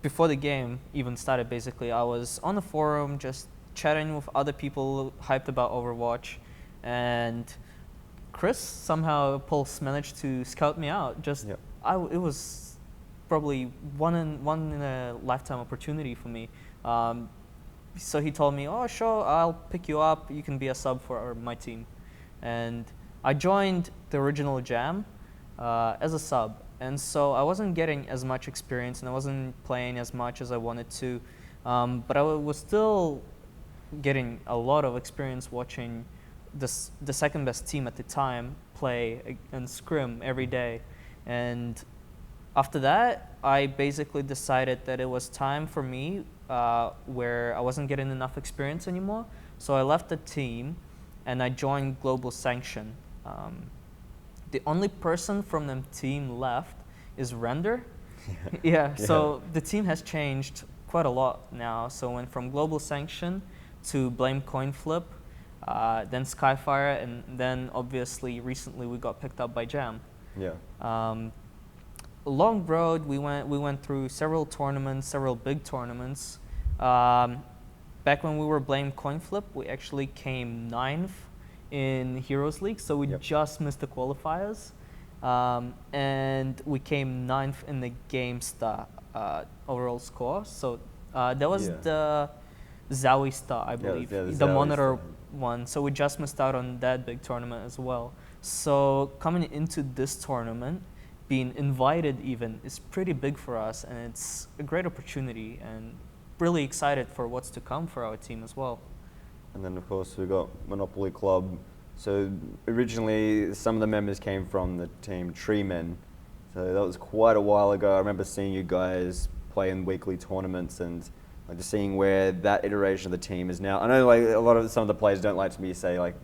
before the game even started. Basically, I was on the forum just chatting with other people hyped about Overwatch, and Chris somehow Pulse managed to scout me out. It was probably one in a lifetime opportunity for me. So he told me, "Oh, sure, I'll pick you up. You can be a sub for my team." And I joined the original Jam as a sub, and so I wasn't getting as much experience, and I wasn't playing as much as I wanted to. But I was still getting a lot of experience watching the second best team at the time play and scrim every day. And after that, I basically decided that it was time for me where I wasn't getting enough experience anymore. So I left the team and I joined Global Sanction. The only person from the team left is Render. Yeah, so the team has changed quite a lot now. So went from Global Sanction to Blame Coin Flip, then Skyfire, and then obviously recently we got picked up by Jam. Yeah. Long road. We went through several tournaments, several big tournaments. Back when we were Blame Coin Flip, we actually came 9th in Heroes League, so we just missed the qualifiers. And we came 9th in the GameStar overall score. So that was the Zowie Star, I believe, the monitor one. So we just missed out on that big tournament as well. So coming into this tournament, being invited even is pretty big for us, and it's a great opportunity, and really excited for what's to come for our team as well. And then of course we've got Monopoly Club. So originally some of the members came from the team Tree Men. So that was quite a while ago. I remember seeing you guys play in weekly tournaments and like just seeing where that iteration of the team is now. I know like some of the players don't like me say like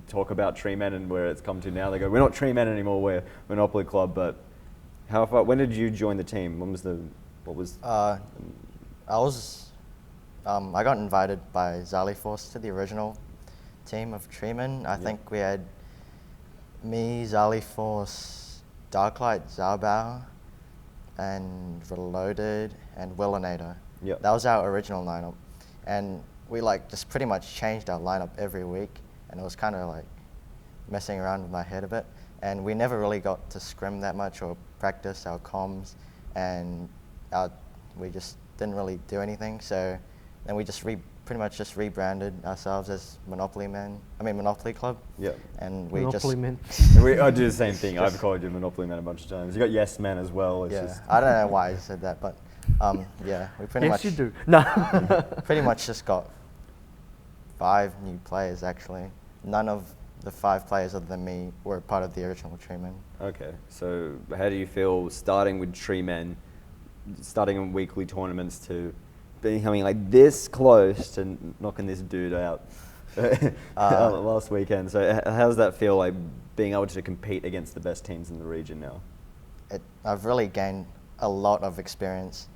talk about Tree Men and where it's come to now. They go, we're not Tree Men anymore, we're Monopoly Club. But how far? When did you join the team? When was I got invited by Zaliforce to the original team of Treeman. I think we had me, Zaliforce, Darklight, Zarbao, and Reloaded, and Willinator. That was our original lineup. And we just pretty much changed our lineup every week, and it was kind of like messing around with my head a bit. And we never really got to scrim that much or practice our comms, and we just didn't really do anything. So then we just pretty much just rebranded ourselves as Monopoly Club. Yeah. And we Monopoly Men. I do the same thing. I've called you Monopoly Men a bunch of times. You got Yes Men as well. It's I don't know why I said that, but we pretty much. Yes, you do. No. Pretty much just got 5 new players actually. None of the 5 players other than me were part of the original Tree Men. Okay, so how do you feel starting with Tree Men, starting in weekly tournaments to becoming like this close to knocking this dude out last weekend. So how does that feel, like being able to compete against the best teams in the region now? I've really gained a lot of experience.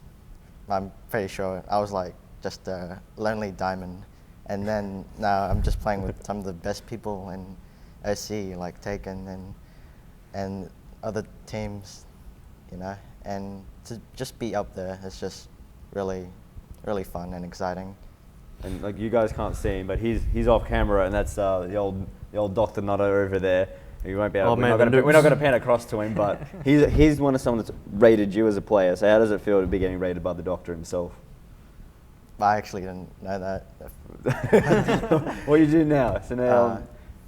I'm pretty sure I was like just a lonely diamond, and then now I'm just playing with some of the best people in OC, like Tak4n and other teams, you know, and to just be up there is just really fun and exciting. And like you guys can't see him, but he's off camera, and that's the old Dr. Nutter over there. You won't be able. We're not going to pan across to him, but he's someone that's rated you as a player. So how does it feel to be getting rated by the Doctor himself? I actually didn't know that. Well, you do now. So now,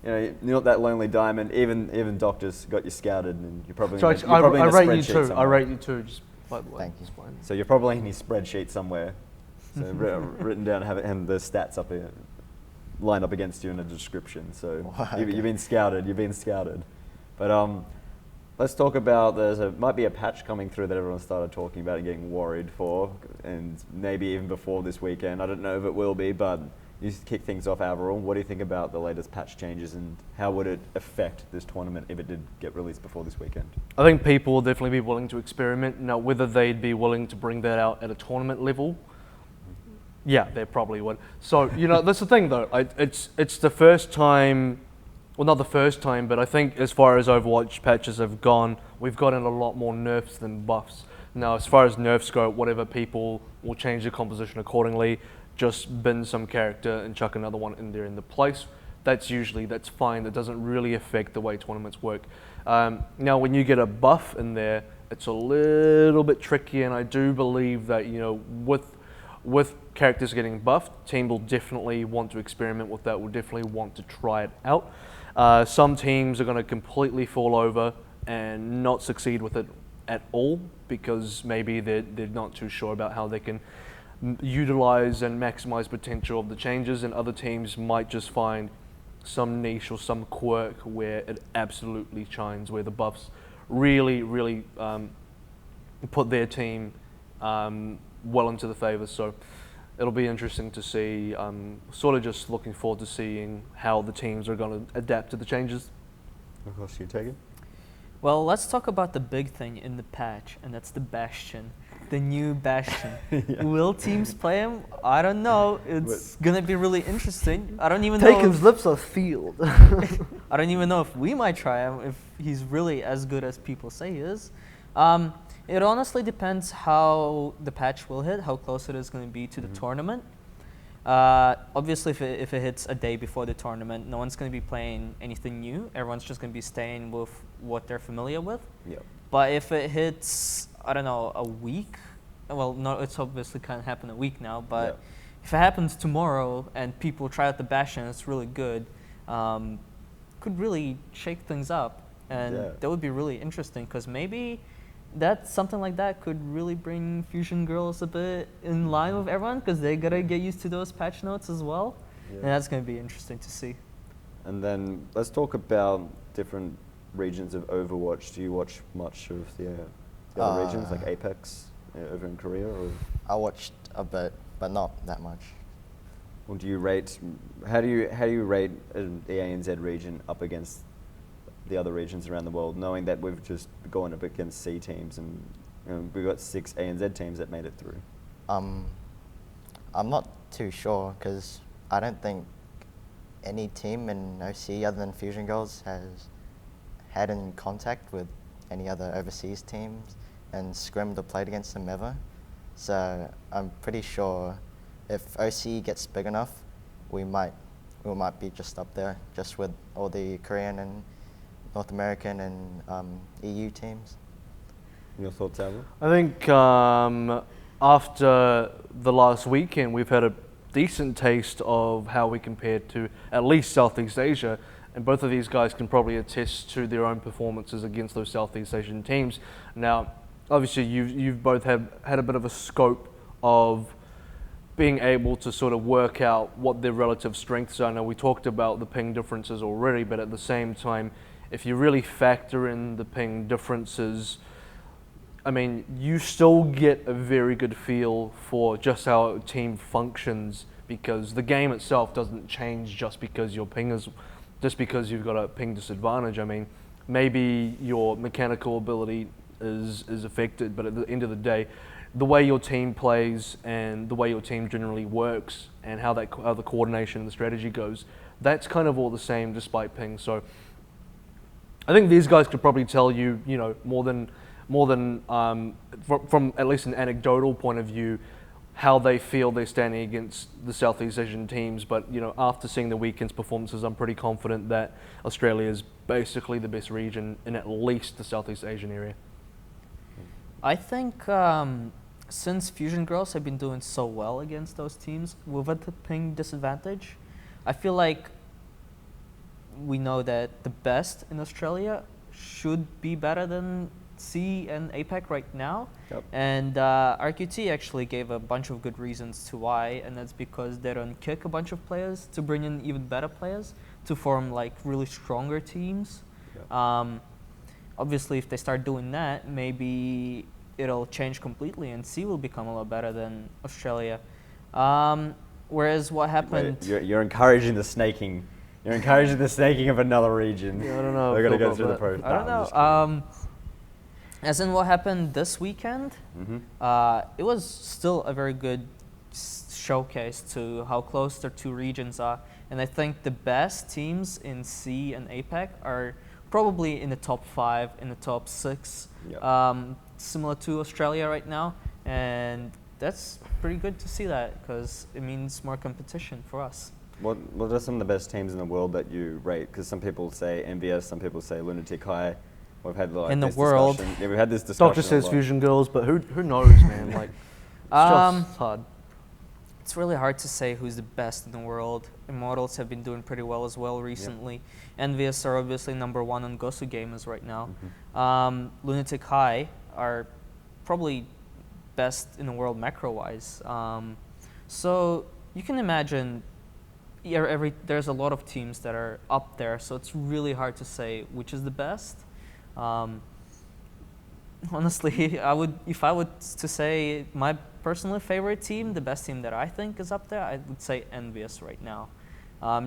you know, you're not that lonely diamond. Even Doctor's got you scouted, and you're probably. So I rate you too. I rate you too. Just by the way. Thank you. So you're probably in his spreadsheet somewhere. So written down, and the stats up here, lined up against you in a description. So you've been scouted. You've been scouted. But let's talk about might be a patch coming through that everyone started talking about and getting worried for, and maybe even before this weekend. I don't know if it will be, but you kick things off, AVRL. What do you think about the latest patch changes, and how would it affect this tournament if it did get released before this weekend? I think people will definitely be willing to experiment. Now, whether they'd be willing to bring that out at a tournament level, yeah, they probably would. So, you know, that's the thing though. It's the first time, well, not the first time, but I think as far as Overwatch patches have gone, we've gotten a lot more nerfs than buffs. Now, as far as nerfs go, whatever, people will change the composition accordingly. Just bin some character and chuck another one in there in the place. That's fine. That doesn't really affect the way tournaments work. Now, when you get a buff in there, it's a little bit tricky, and I do believe that, you know, with characters getting buffed, team will definitely want to experiment with that, will definitely want to try it out. Some teams are going to completely fall over and not succeed with it at all because maybe they're not too sure about how they can utilize and maximize potential of the changes, and other teams might just find some niche or some quirk where it absolutely shines, where the buffs really put their team well into the favor. So it'll be interesting to see. Sort of just looking forward to seeing how the teams are going to adapt to the changes. Of course, you take it. Well, let's talk about the big thing in the patch, and that's the Bastion. The new Bastion. Yeah. Will teams play him? I don't know. It's gonna be really interesting. I don't even know. Tak4n's lips are sealed. I don't even know if we might try him, if he's really as good as people say he is. It honestly depends how the patch will hit, how close it is going to be to the tournament. Obviously, if it hits a day before the tournament, no one's going to be playing anything new. Everyone's just going to be staying with what they're familiar with. Yep. But if it hits, I don't know, a week, well, no, it's obviously can't happen a week now, but if it happens tomorrow and people try out the Bastion, it's really good, could really shake things up. And that would be really interesting, because maybe something like that could really bring Fusion Girls a bit in line with everyone, because they gotta get used to those patch notes as well. And that's gonna be interesting to see. And then let's talk about different regions of Overwatch. Do you watch much of the other regions, like APAC over in Korea? Or? I watched a bit, but not that much. Well, do you rate? How do you rate the ANZ region up against the other regions around the world, knowing that we've just gone up against C teams and we've got 6 ANZ teams that made it through? I'm not too sure, because I don't think any team in OC other than Fusion Girls has had in contact with any other overseas teams and scrimmed or played against them ever. So I'm pretty sure if OC gets big enough, we might be just up there, just with all the Korean and North American and EU teams. Your thoughts, Albert? I think after the last weekend, we've had a decent taste of how we compared to at least Southeast Asia, and both of these guys can probably attest to their own performances against those Southeast Asian teams. Now, obviously, you've both had a bit of a scope of being able to sort of work out what their relative strengths are. Now, we talked about the ping differences already, but at the same time, if you really factor in the ping differences, I mean, you still get a very good feel for just how a team functions, because the game itself doesn't change just because your ping is, just because you've got a ping disadvantage. I mean, maybe your mechanical ability is affected, but at the end of the day, the way your team plays and the way your team generally works and how the coordination and the strategy goes, that's kind of all the same despite ping. So I think these guys could probably tell you, you know, more than from at least an anecdotal point of view, how they feel they're standing against the Southeast Asian teams. But, you know, after seeing the weekend's performances, I'm pretty confident that Australia is basically the best region in at least the Southeast Asian area. I think since Fusion Girls have been doing so well against those teams with the ping disadvantage, I feel like we know that the best in Australia should be better than C and APAC right now. Yep. And RQT actually gave a bunch of good reasons to why, and that's because they don't kick a bunch of players to bring in even better players to form like really stronger teams. Yep. Obviously, if they start doing that, maybe it'll change completely and C will become a lot better than Australia. Whereas what happened... You're encouraging the snaking. You're encouraging the snaking of another region. Yeah, I don't know. They're going to go through the process. I don't know. As in what happened this weekend, it was still a very good showcase to how close their two regions are. And I think the best teams in C and APAC are probably in the top 5, in the top 6, similar to Australia right now. And that's pretty good to see that, because it means more competition for us. What are some of the best teams in the world that you rate? Because some people say MVS, some people say Lunatic High. We've had like in the this world. discussion. Yeah, we've had this discussion. Doctor says Fusion Girls, but who knows, man? Like, it's just hard. It's really hard to say who's the best in the world. Immortals have been doing pretty well as well recently. Yep. NVS are obviously #1 on Gosu Gamers right now. Lunatic High are probably best in the world macro-wise. So you can imagine there's a lot of teams that are up there, so it's really hard to say which is the best. Honestly, if I would to say my personal favorite team, the best team that I think is up there, I would say NVS right now.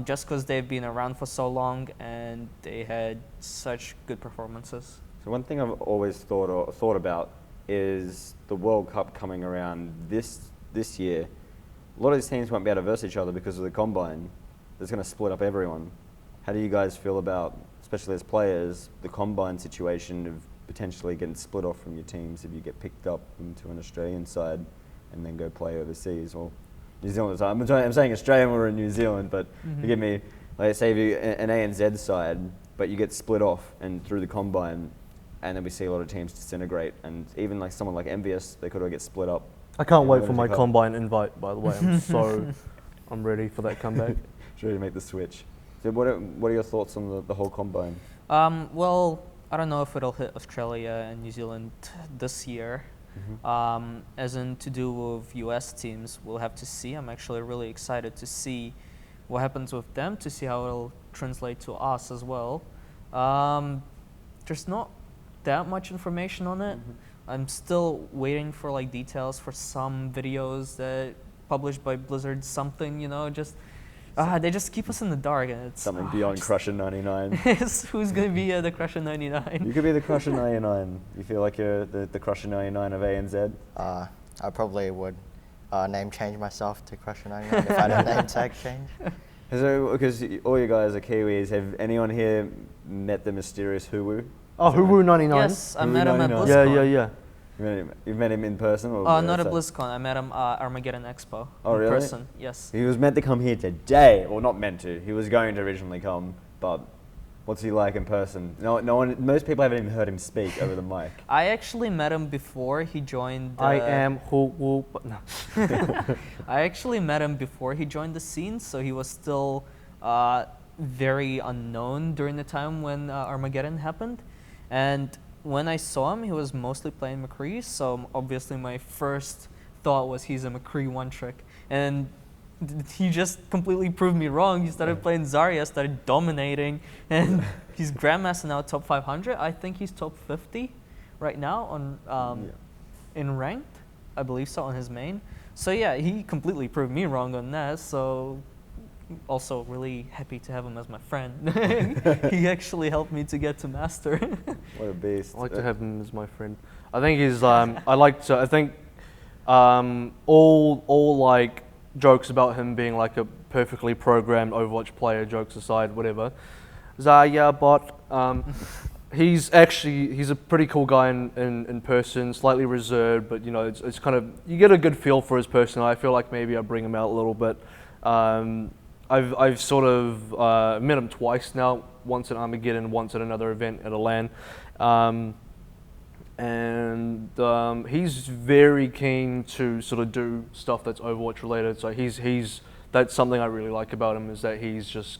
Just because they've been around for so long and they had such good performances. So one thing I've always thought about is the World Cup coming around this year. A lot of these teams won't be able to verse each other because of the combine. That's going to split up everyone. How do you guys feel about, especially as players, the combine situation of potentially getting split off from your teams if you get picked up into an Australian side and then go play overseas? Well, New Zealand. I'm saying Australia or in New Zealand, but forgive me. Like say if you an ANZ side, but you get split off and through the combine, and then we see a lot of teams disintegrate, and even like someone like MVS, they could all get split up. I can't wait for my combine invite, by the way. I'm ready for that comeback. Ready to make the switch. So what are your thoughts on the whole combine? Well, I don't know if it'll hit Australia and New Zealand this year. As in to do with US teams, we'll have to see. I'm actually really excited to see what happens with them, to see how it'll translate to us as well. There's not that much information on it. I'm still waiting for like details for some videos that published by Blizzard, something, you know, just they just keep us in the dark, and it's something beyond Crusher 99. Who's gonna be the Crusher 99? You could be the Crusher 99. You feel like you're the Crusher 99 of ANZ? I probably would name change myself to Crusher 99 if I had a name tag change. Because all you guys are Kiwis, have anyone here met the mysterious Huwu? Oh, Huwu 99? Yes, I met him at BlizzCon. Yeah. You've met him in person? Or not at BlizzCon. I met him at Armageddon Expo. Oh, in really? person, yes. He was meant to come here today. Well, not meant to. He was going to originally come, but what's he like in person? No one. Most people haven't even heard him speak over the mic. I actually met him before he joined. I am Huwu. No. I actually met him before he joined the scene, so he was still very unknown during the time when Armageddon happened, and when I saw him, he was mostly playing McCree, so obviously my first thought was he's a McCree one-trick. And he just completely proved me wrong. He started playing Zarya, started dominating, and he's Grandmaster now, top 500. I think he's top 50 right now on in ranked. I believe so, on his main. So yeah, he completely proved me wrong on that. So also really happy to have him as my friend. He actually helped me to get to master. What a beast. I like to have him as my friend. I think he's I think all like jokes about him being like a perfectly programmed Overwatch player, jokes aside, whatever. Zaya bot. He's a pretty cool guy in person, slightly reserved, but you know, it's kind of, you get a good feel for his personality. I feel like maybe I bring him out a little bit. I've sort of met him twice now, once at Armageddon, once at another event at a LAN. He's very keen to sort of do stuff that's Overwatch related. So that's something I really like about him, is that he's just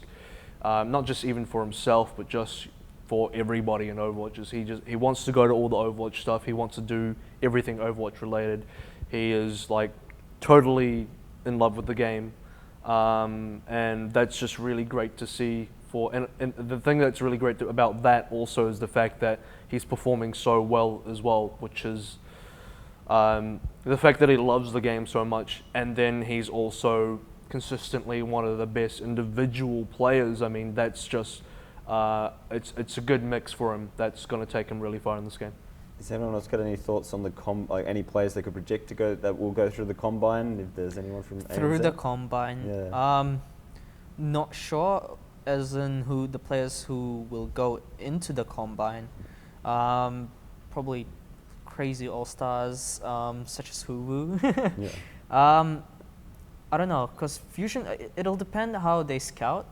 not just even for himself, but just for everybody in Overwatch. He wants to go to all the Overwatch stuff. He wants to do everything Overwatch related. He is like totally in love with the game, and that's just really great to see. And the thing that's really great about that also is the fact that he's performing so well as well, which is the fact that he loves the game so much, and then he's also consistently one of the best individual players. I mean, that's just it's a good mix for him. That's going to take him really far in this game. Has anyone else got any thoughts on the like any players they could project to go that will go through the combine? If there's anyone from through ANZ? the combine, not sure. As in who the players who will go into the combine, probably crazy all-stars such as Huwu. I don't know, because Fusion, it'll depend how they scout.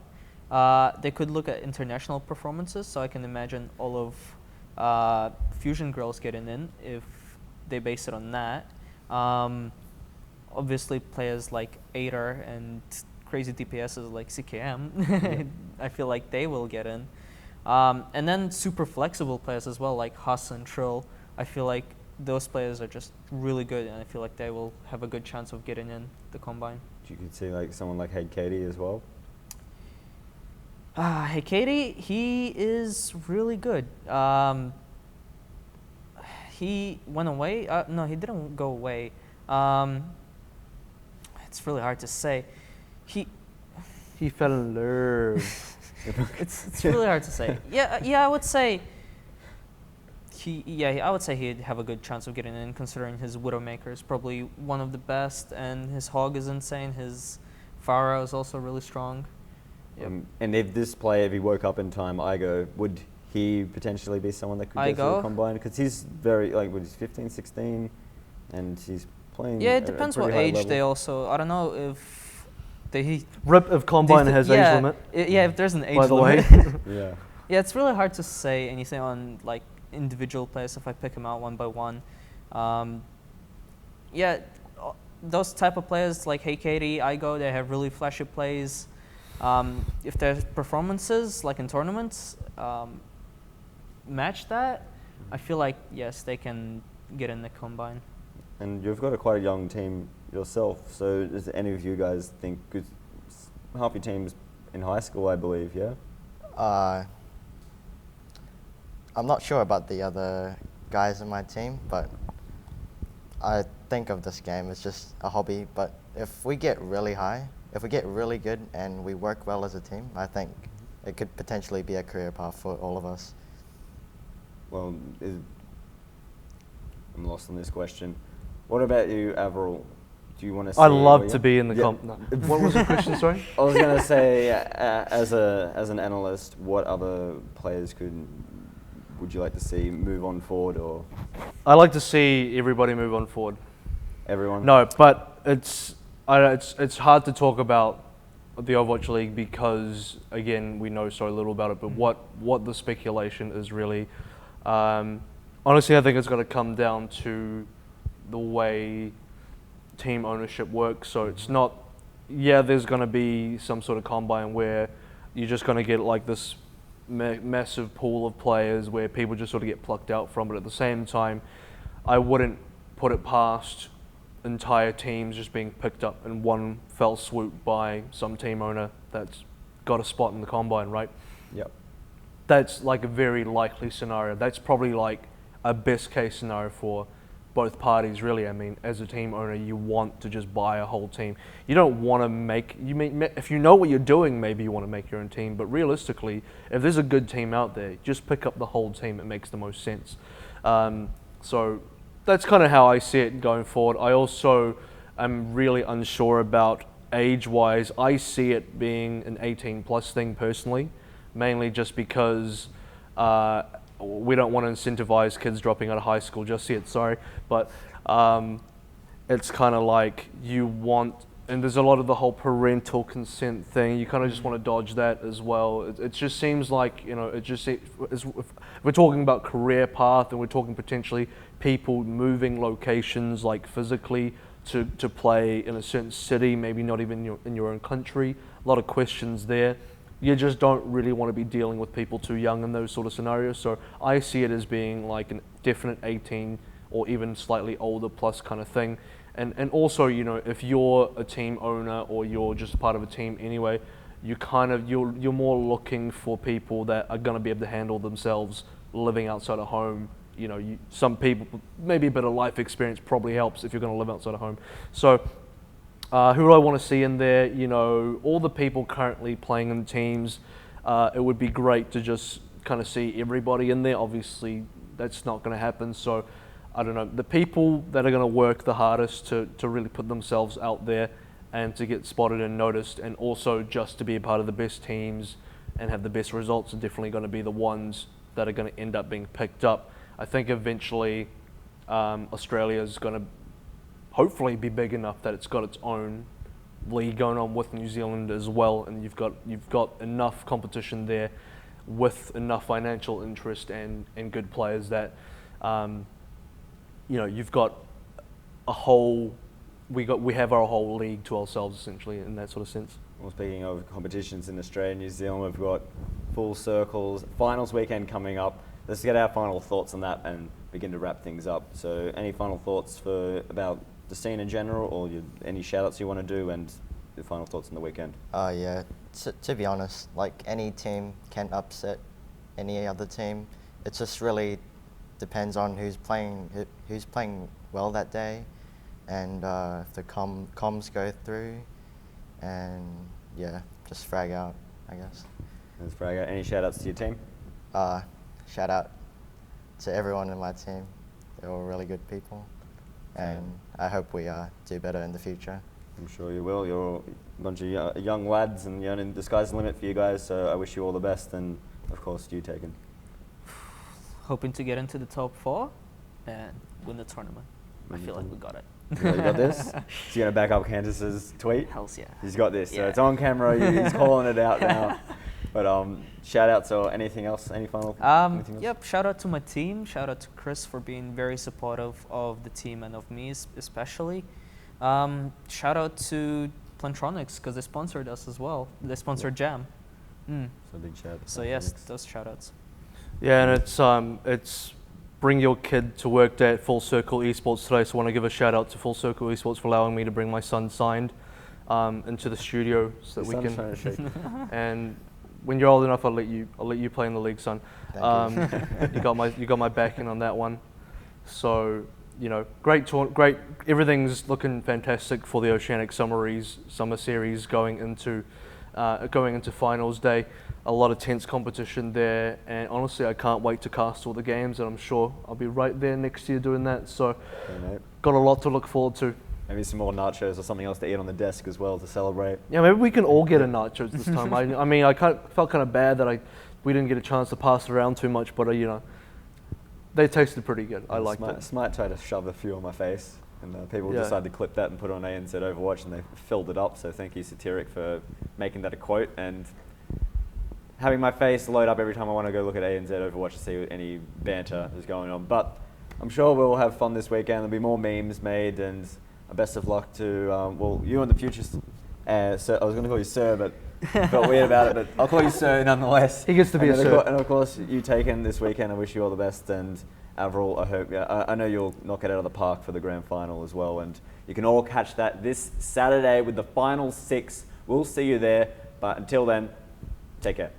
They could look at international performances, so I can imagine all of Fusion girls getting in if they base it on that. Obviously, players like Ader and crazy DPSs like CKM, I feel like they will get in. And then super flexible players as well, like Huss and Trill. I feel like those players are just really good, and I feel like they will have a good chance of getting in the combine. You could see like someone like Hey Katie as well. Hey Katie, he is really good. He went away. No, he didn't go away. It's really hard to say. He fell in love. It's really hard to say. Yeah, I would say I would say he'd have a good chance of getting in, considering his Widowmaker is probably one of the best, and his Hog is insane. His Pharah is also really strong. Yep. And if he woke up in time, Igo, would he potentially be someone that could go through the combine? Because he's very, like, he's 15, 16, and he's playing. Yeah, it depends what age they also. I don't know if RIP if combine has age limit. If there's an age by the limit. Way. Yeah, it's really hard to say anything on like individual players if I pick them out one by one. Those type of players like Hey Katie, Igo, they have really flashy plays. If their performances, like in tournaments, match that, I feel like yes, they can get in the combine. And you've got quite a young team yourself, so does any of you guys think, because half your team's in high school, I believe, yeah? I'm not sure about the other guys in my team, but I think of this game as just a hobby. But if we get really high, if we get really good and we work well as a team, I think it could potentially be a career path for all of us. Well, I'm lost on this question. What about you, AVRL? Do you want to say... I'd love to be in the comp. No. What was the question, sorry? I was going to say, as an analyst, what other players would you like to see move on forward? Or I like to see everybody move on forward. Everyone? No, but it's hard to talk about the Overwatch League because, again, we know so little about it, but what the speculation is really... honestly, I think it's going to come down to the way team ownership works. So it's not, there's going to be some sort of combine where you're just going to get like this massive pool of players where people just sort of get plucked out from, but at the same time, I wouldn't put it past entire teams just being picked up in one fell swoop by some team owner that's got a spot in the combine, right? Yep. That's like a very likely scenario. That's probably like a best case scenario for both parties, really. I mean, as a team owner, you want to just buy a whole team. You don't want to make, if you know what you're doing, maybe you want to make your own team, but realistically, if there's a good team out there, just pick up the whole team. It makes the most sense. So that's kind of how I see it going forward. I also am really unsure about age-wise. I see it being an 18-plus thing personally, mainly just because we don't want to incentivize kids dropping out of high school just yet, sorry. But it's kind of like you want, and there's a lot of the whole parental consent thing. You kind of just want to dodge that as well. It just seems like, if we're talking about career path and we're talking potentially people moving locations like physically to play in a certain city, maybe not even in your own country, a lot of questions there. You just don't really want to be dealing with people too young in those sort of scenarios. So I see it as being like a definite 18 or even slightly older plus kind of thing. And also, if you're a team owner or you're just part of a team anyway, you're more looking for people that are going to be able to handle themselves living outside of home. Some people, maybe a bit of life experience probably helps if you're going to live outside of home. So who do I want to see in there? All the people currently playing in teams, it would be great to just kind of see everybody in there. Obviously, that's not going to happen. So I don't know, the people that are going to work the hardest to really put themselves out there and to get spotted and noticed, and also just to be a part of the best teams and have the best results, are definitely going to be the ones that are going to end up being picked up. I think eventually Australia is going to hopefully be big enough that it's got its own league going on with New Zealand as well, and you've got enough competition there with enough financial interest and good players that you've got a whole, we have our whole league to ourselves essentially in that sort of sense. Well, speaking of competitions in Australia and New Zealand, we've got full circles finals weekend coming up. Let's get our final thoughts on that and begin to wrap things up. So any final thoughts about the scene in general, or any shout-outs you want to do, and the final thoughts on the weekend? Yeah, to be honest, like any team can upset any other team. It just really depends on who's playing well that day, and if the comms go through, and yeah, just frag out, I guess. Let's frag out. Any shout-outs to your team? Shout out to everyone in my team. They're all really good people, and I hope we do better in the future. I'm sure you will. You're a bunch of young lads, and the sky's the limit for you guys, so I wish you all the best, and of course you, Tak4n. Hoping to get into the top 4 and win the tournament. I feel like we got it. Yeah, you got this? So you're going to back up Candace's tweet? Hells yeah. He's got this, so Yeah. it's on camera, he's calling it out now. But shout outs or anything else? Any final? Anything else? Yep. Shout out to my team. Shout out to Chris for being very supportive of the team and of me especially. Shout out to Plantronics because they sponsored us as well. They sponsored Jam. So big shout. So yes, those shout outs. Yeah, and it's bring your kid to work day at Full Circle Esports today. So I want to give a shout out to Full Circle Esports for allowing me to bring my son signed into the studio so that we can. And when you're old enough, I'll let you play in the league, son. You got my backing on that one. So great. Everything's looking fantastic for the Oceanic SummerSeries going into finals day. A lot of tense competition there, and honestly, I can't wait to cast all the games, and I'm sure I'll be right there next year doing that. So, got a lot to look forward to. Maybe some more nachos or something else to eat on the desk as well to celebrate. Yeah, maybe we can all get a nachos this time. I mean, I felt kind of bad that we didn't get a chance to pass it around too much, but they tasted pretty good. I liked it. Smart tried to shove a few on my face, and people decided to clip that and put it on ANZ Overwatch, and they filled it up. So thank you, Satiric, for making that a quote and having my face load up every time I want to go look at ANZ Overwatch to see any banter is going on. But I'm sure we'll have fun this weekend. There'll be more memes made, and best of luck to you in the future. Sir, I was going to call you Sir, but I felt weird about it. But I'll call you Sir nonetheless. He gets to be a Sir. And of course, you Tak4n this weekend. I wish you all the best. And AVRL, I hope. I know you'll knock it out of the park for the grand final as well. And you can all catch that this Saturday with the final 6. We'll see you there. But until then, take care.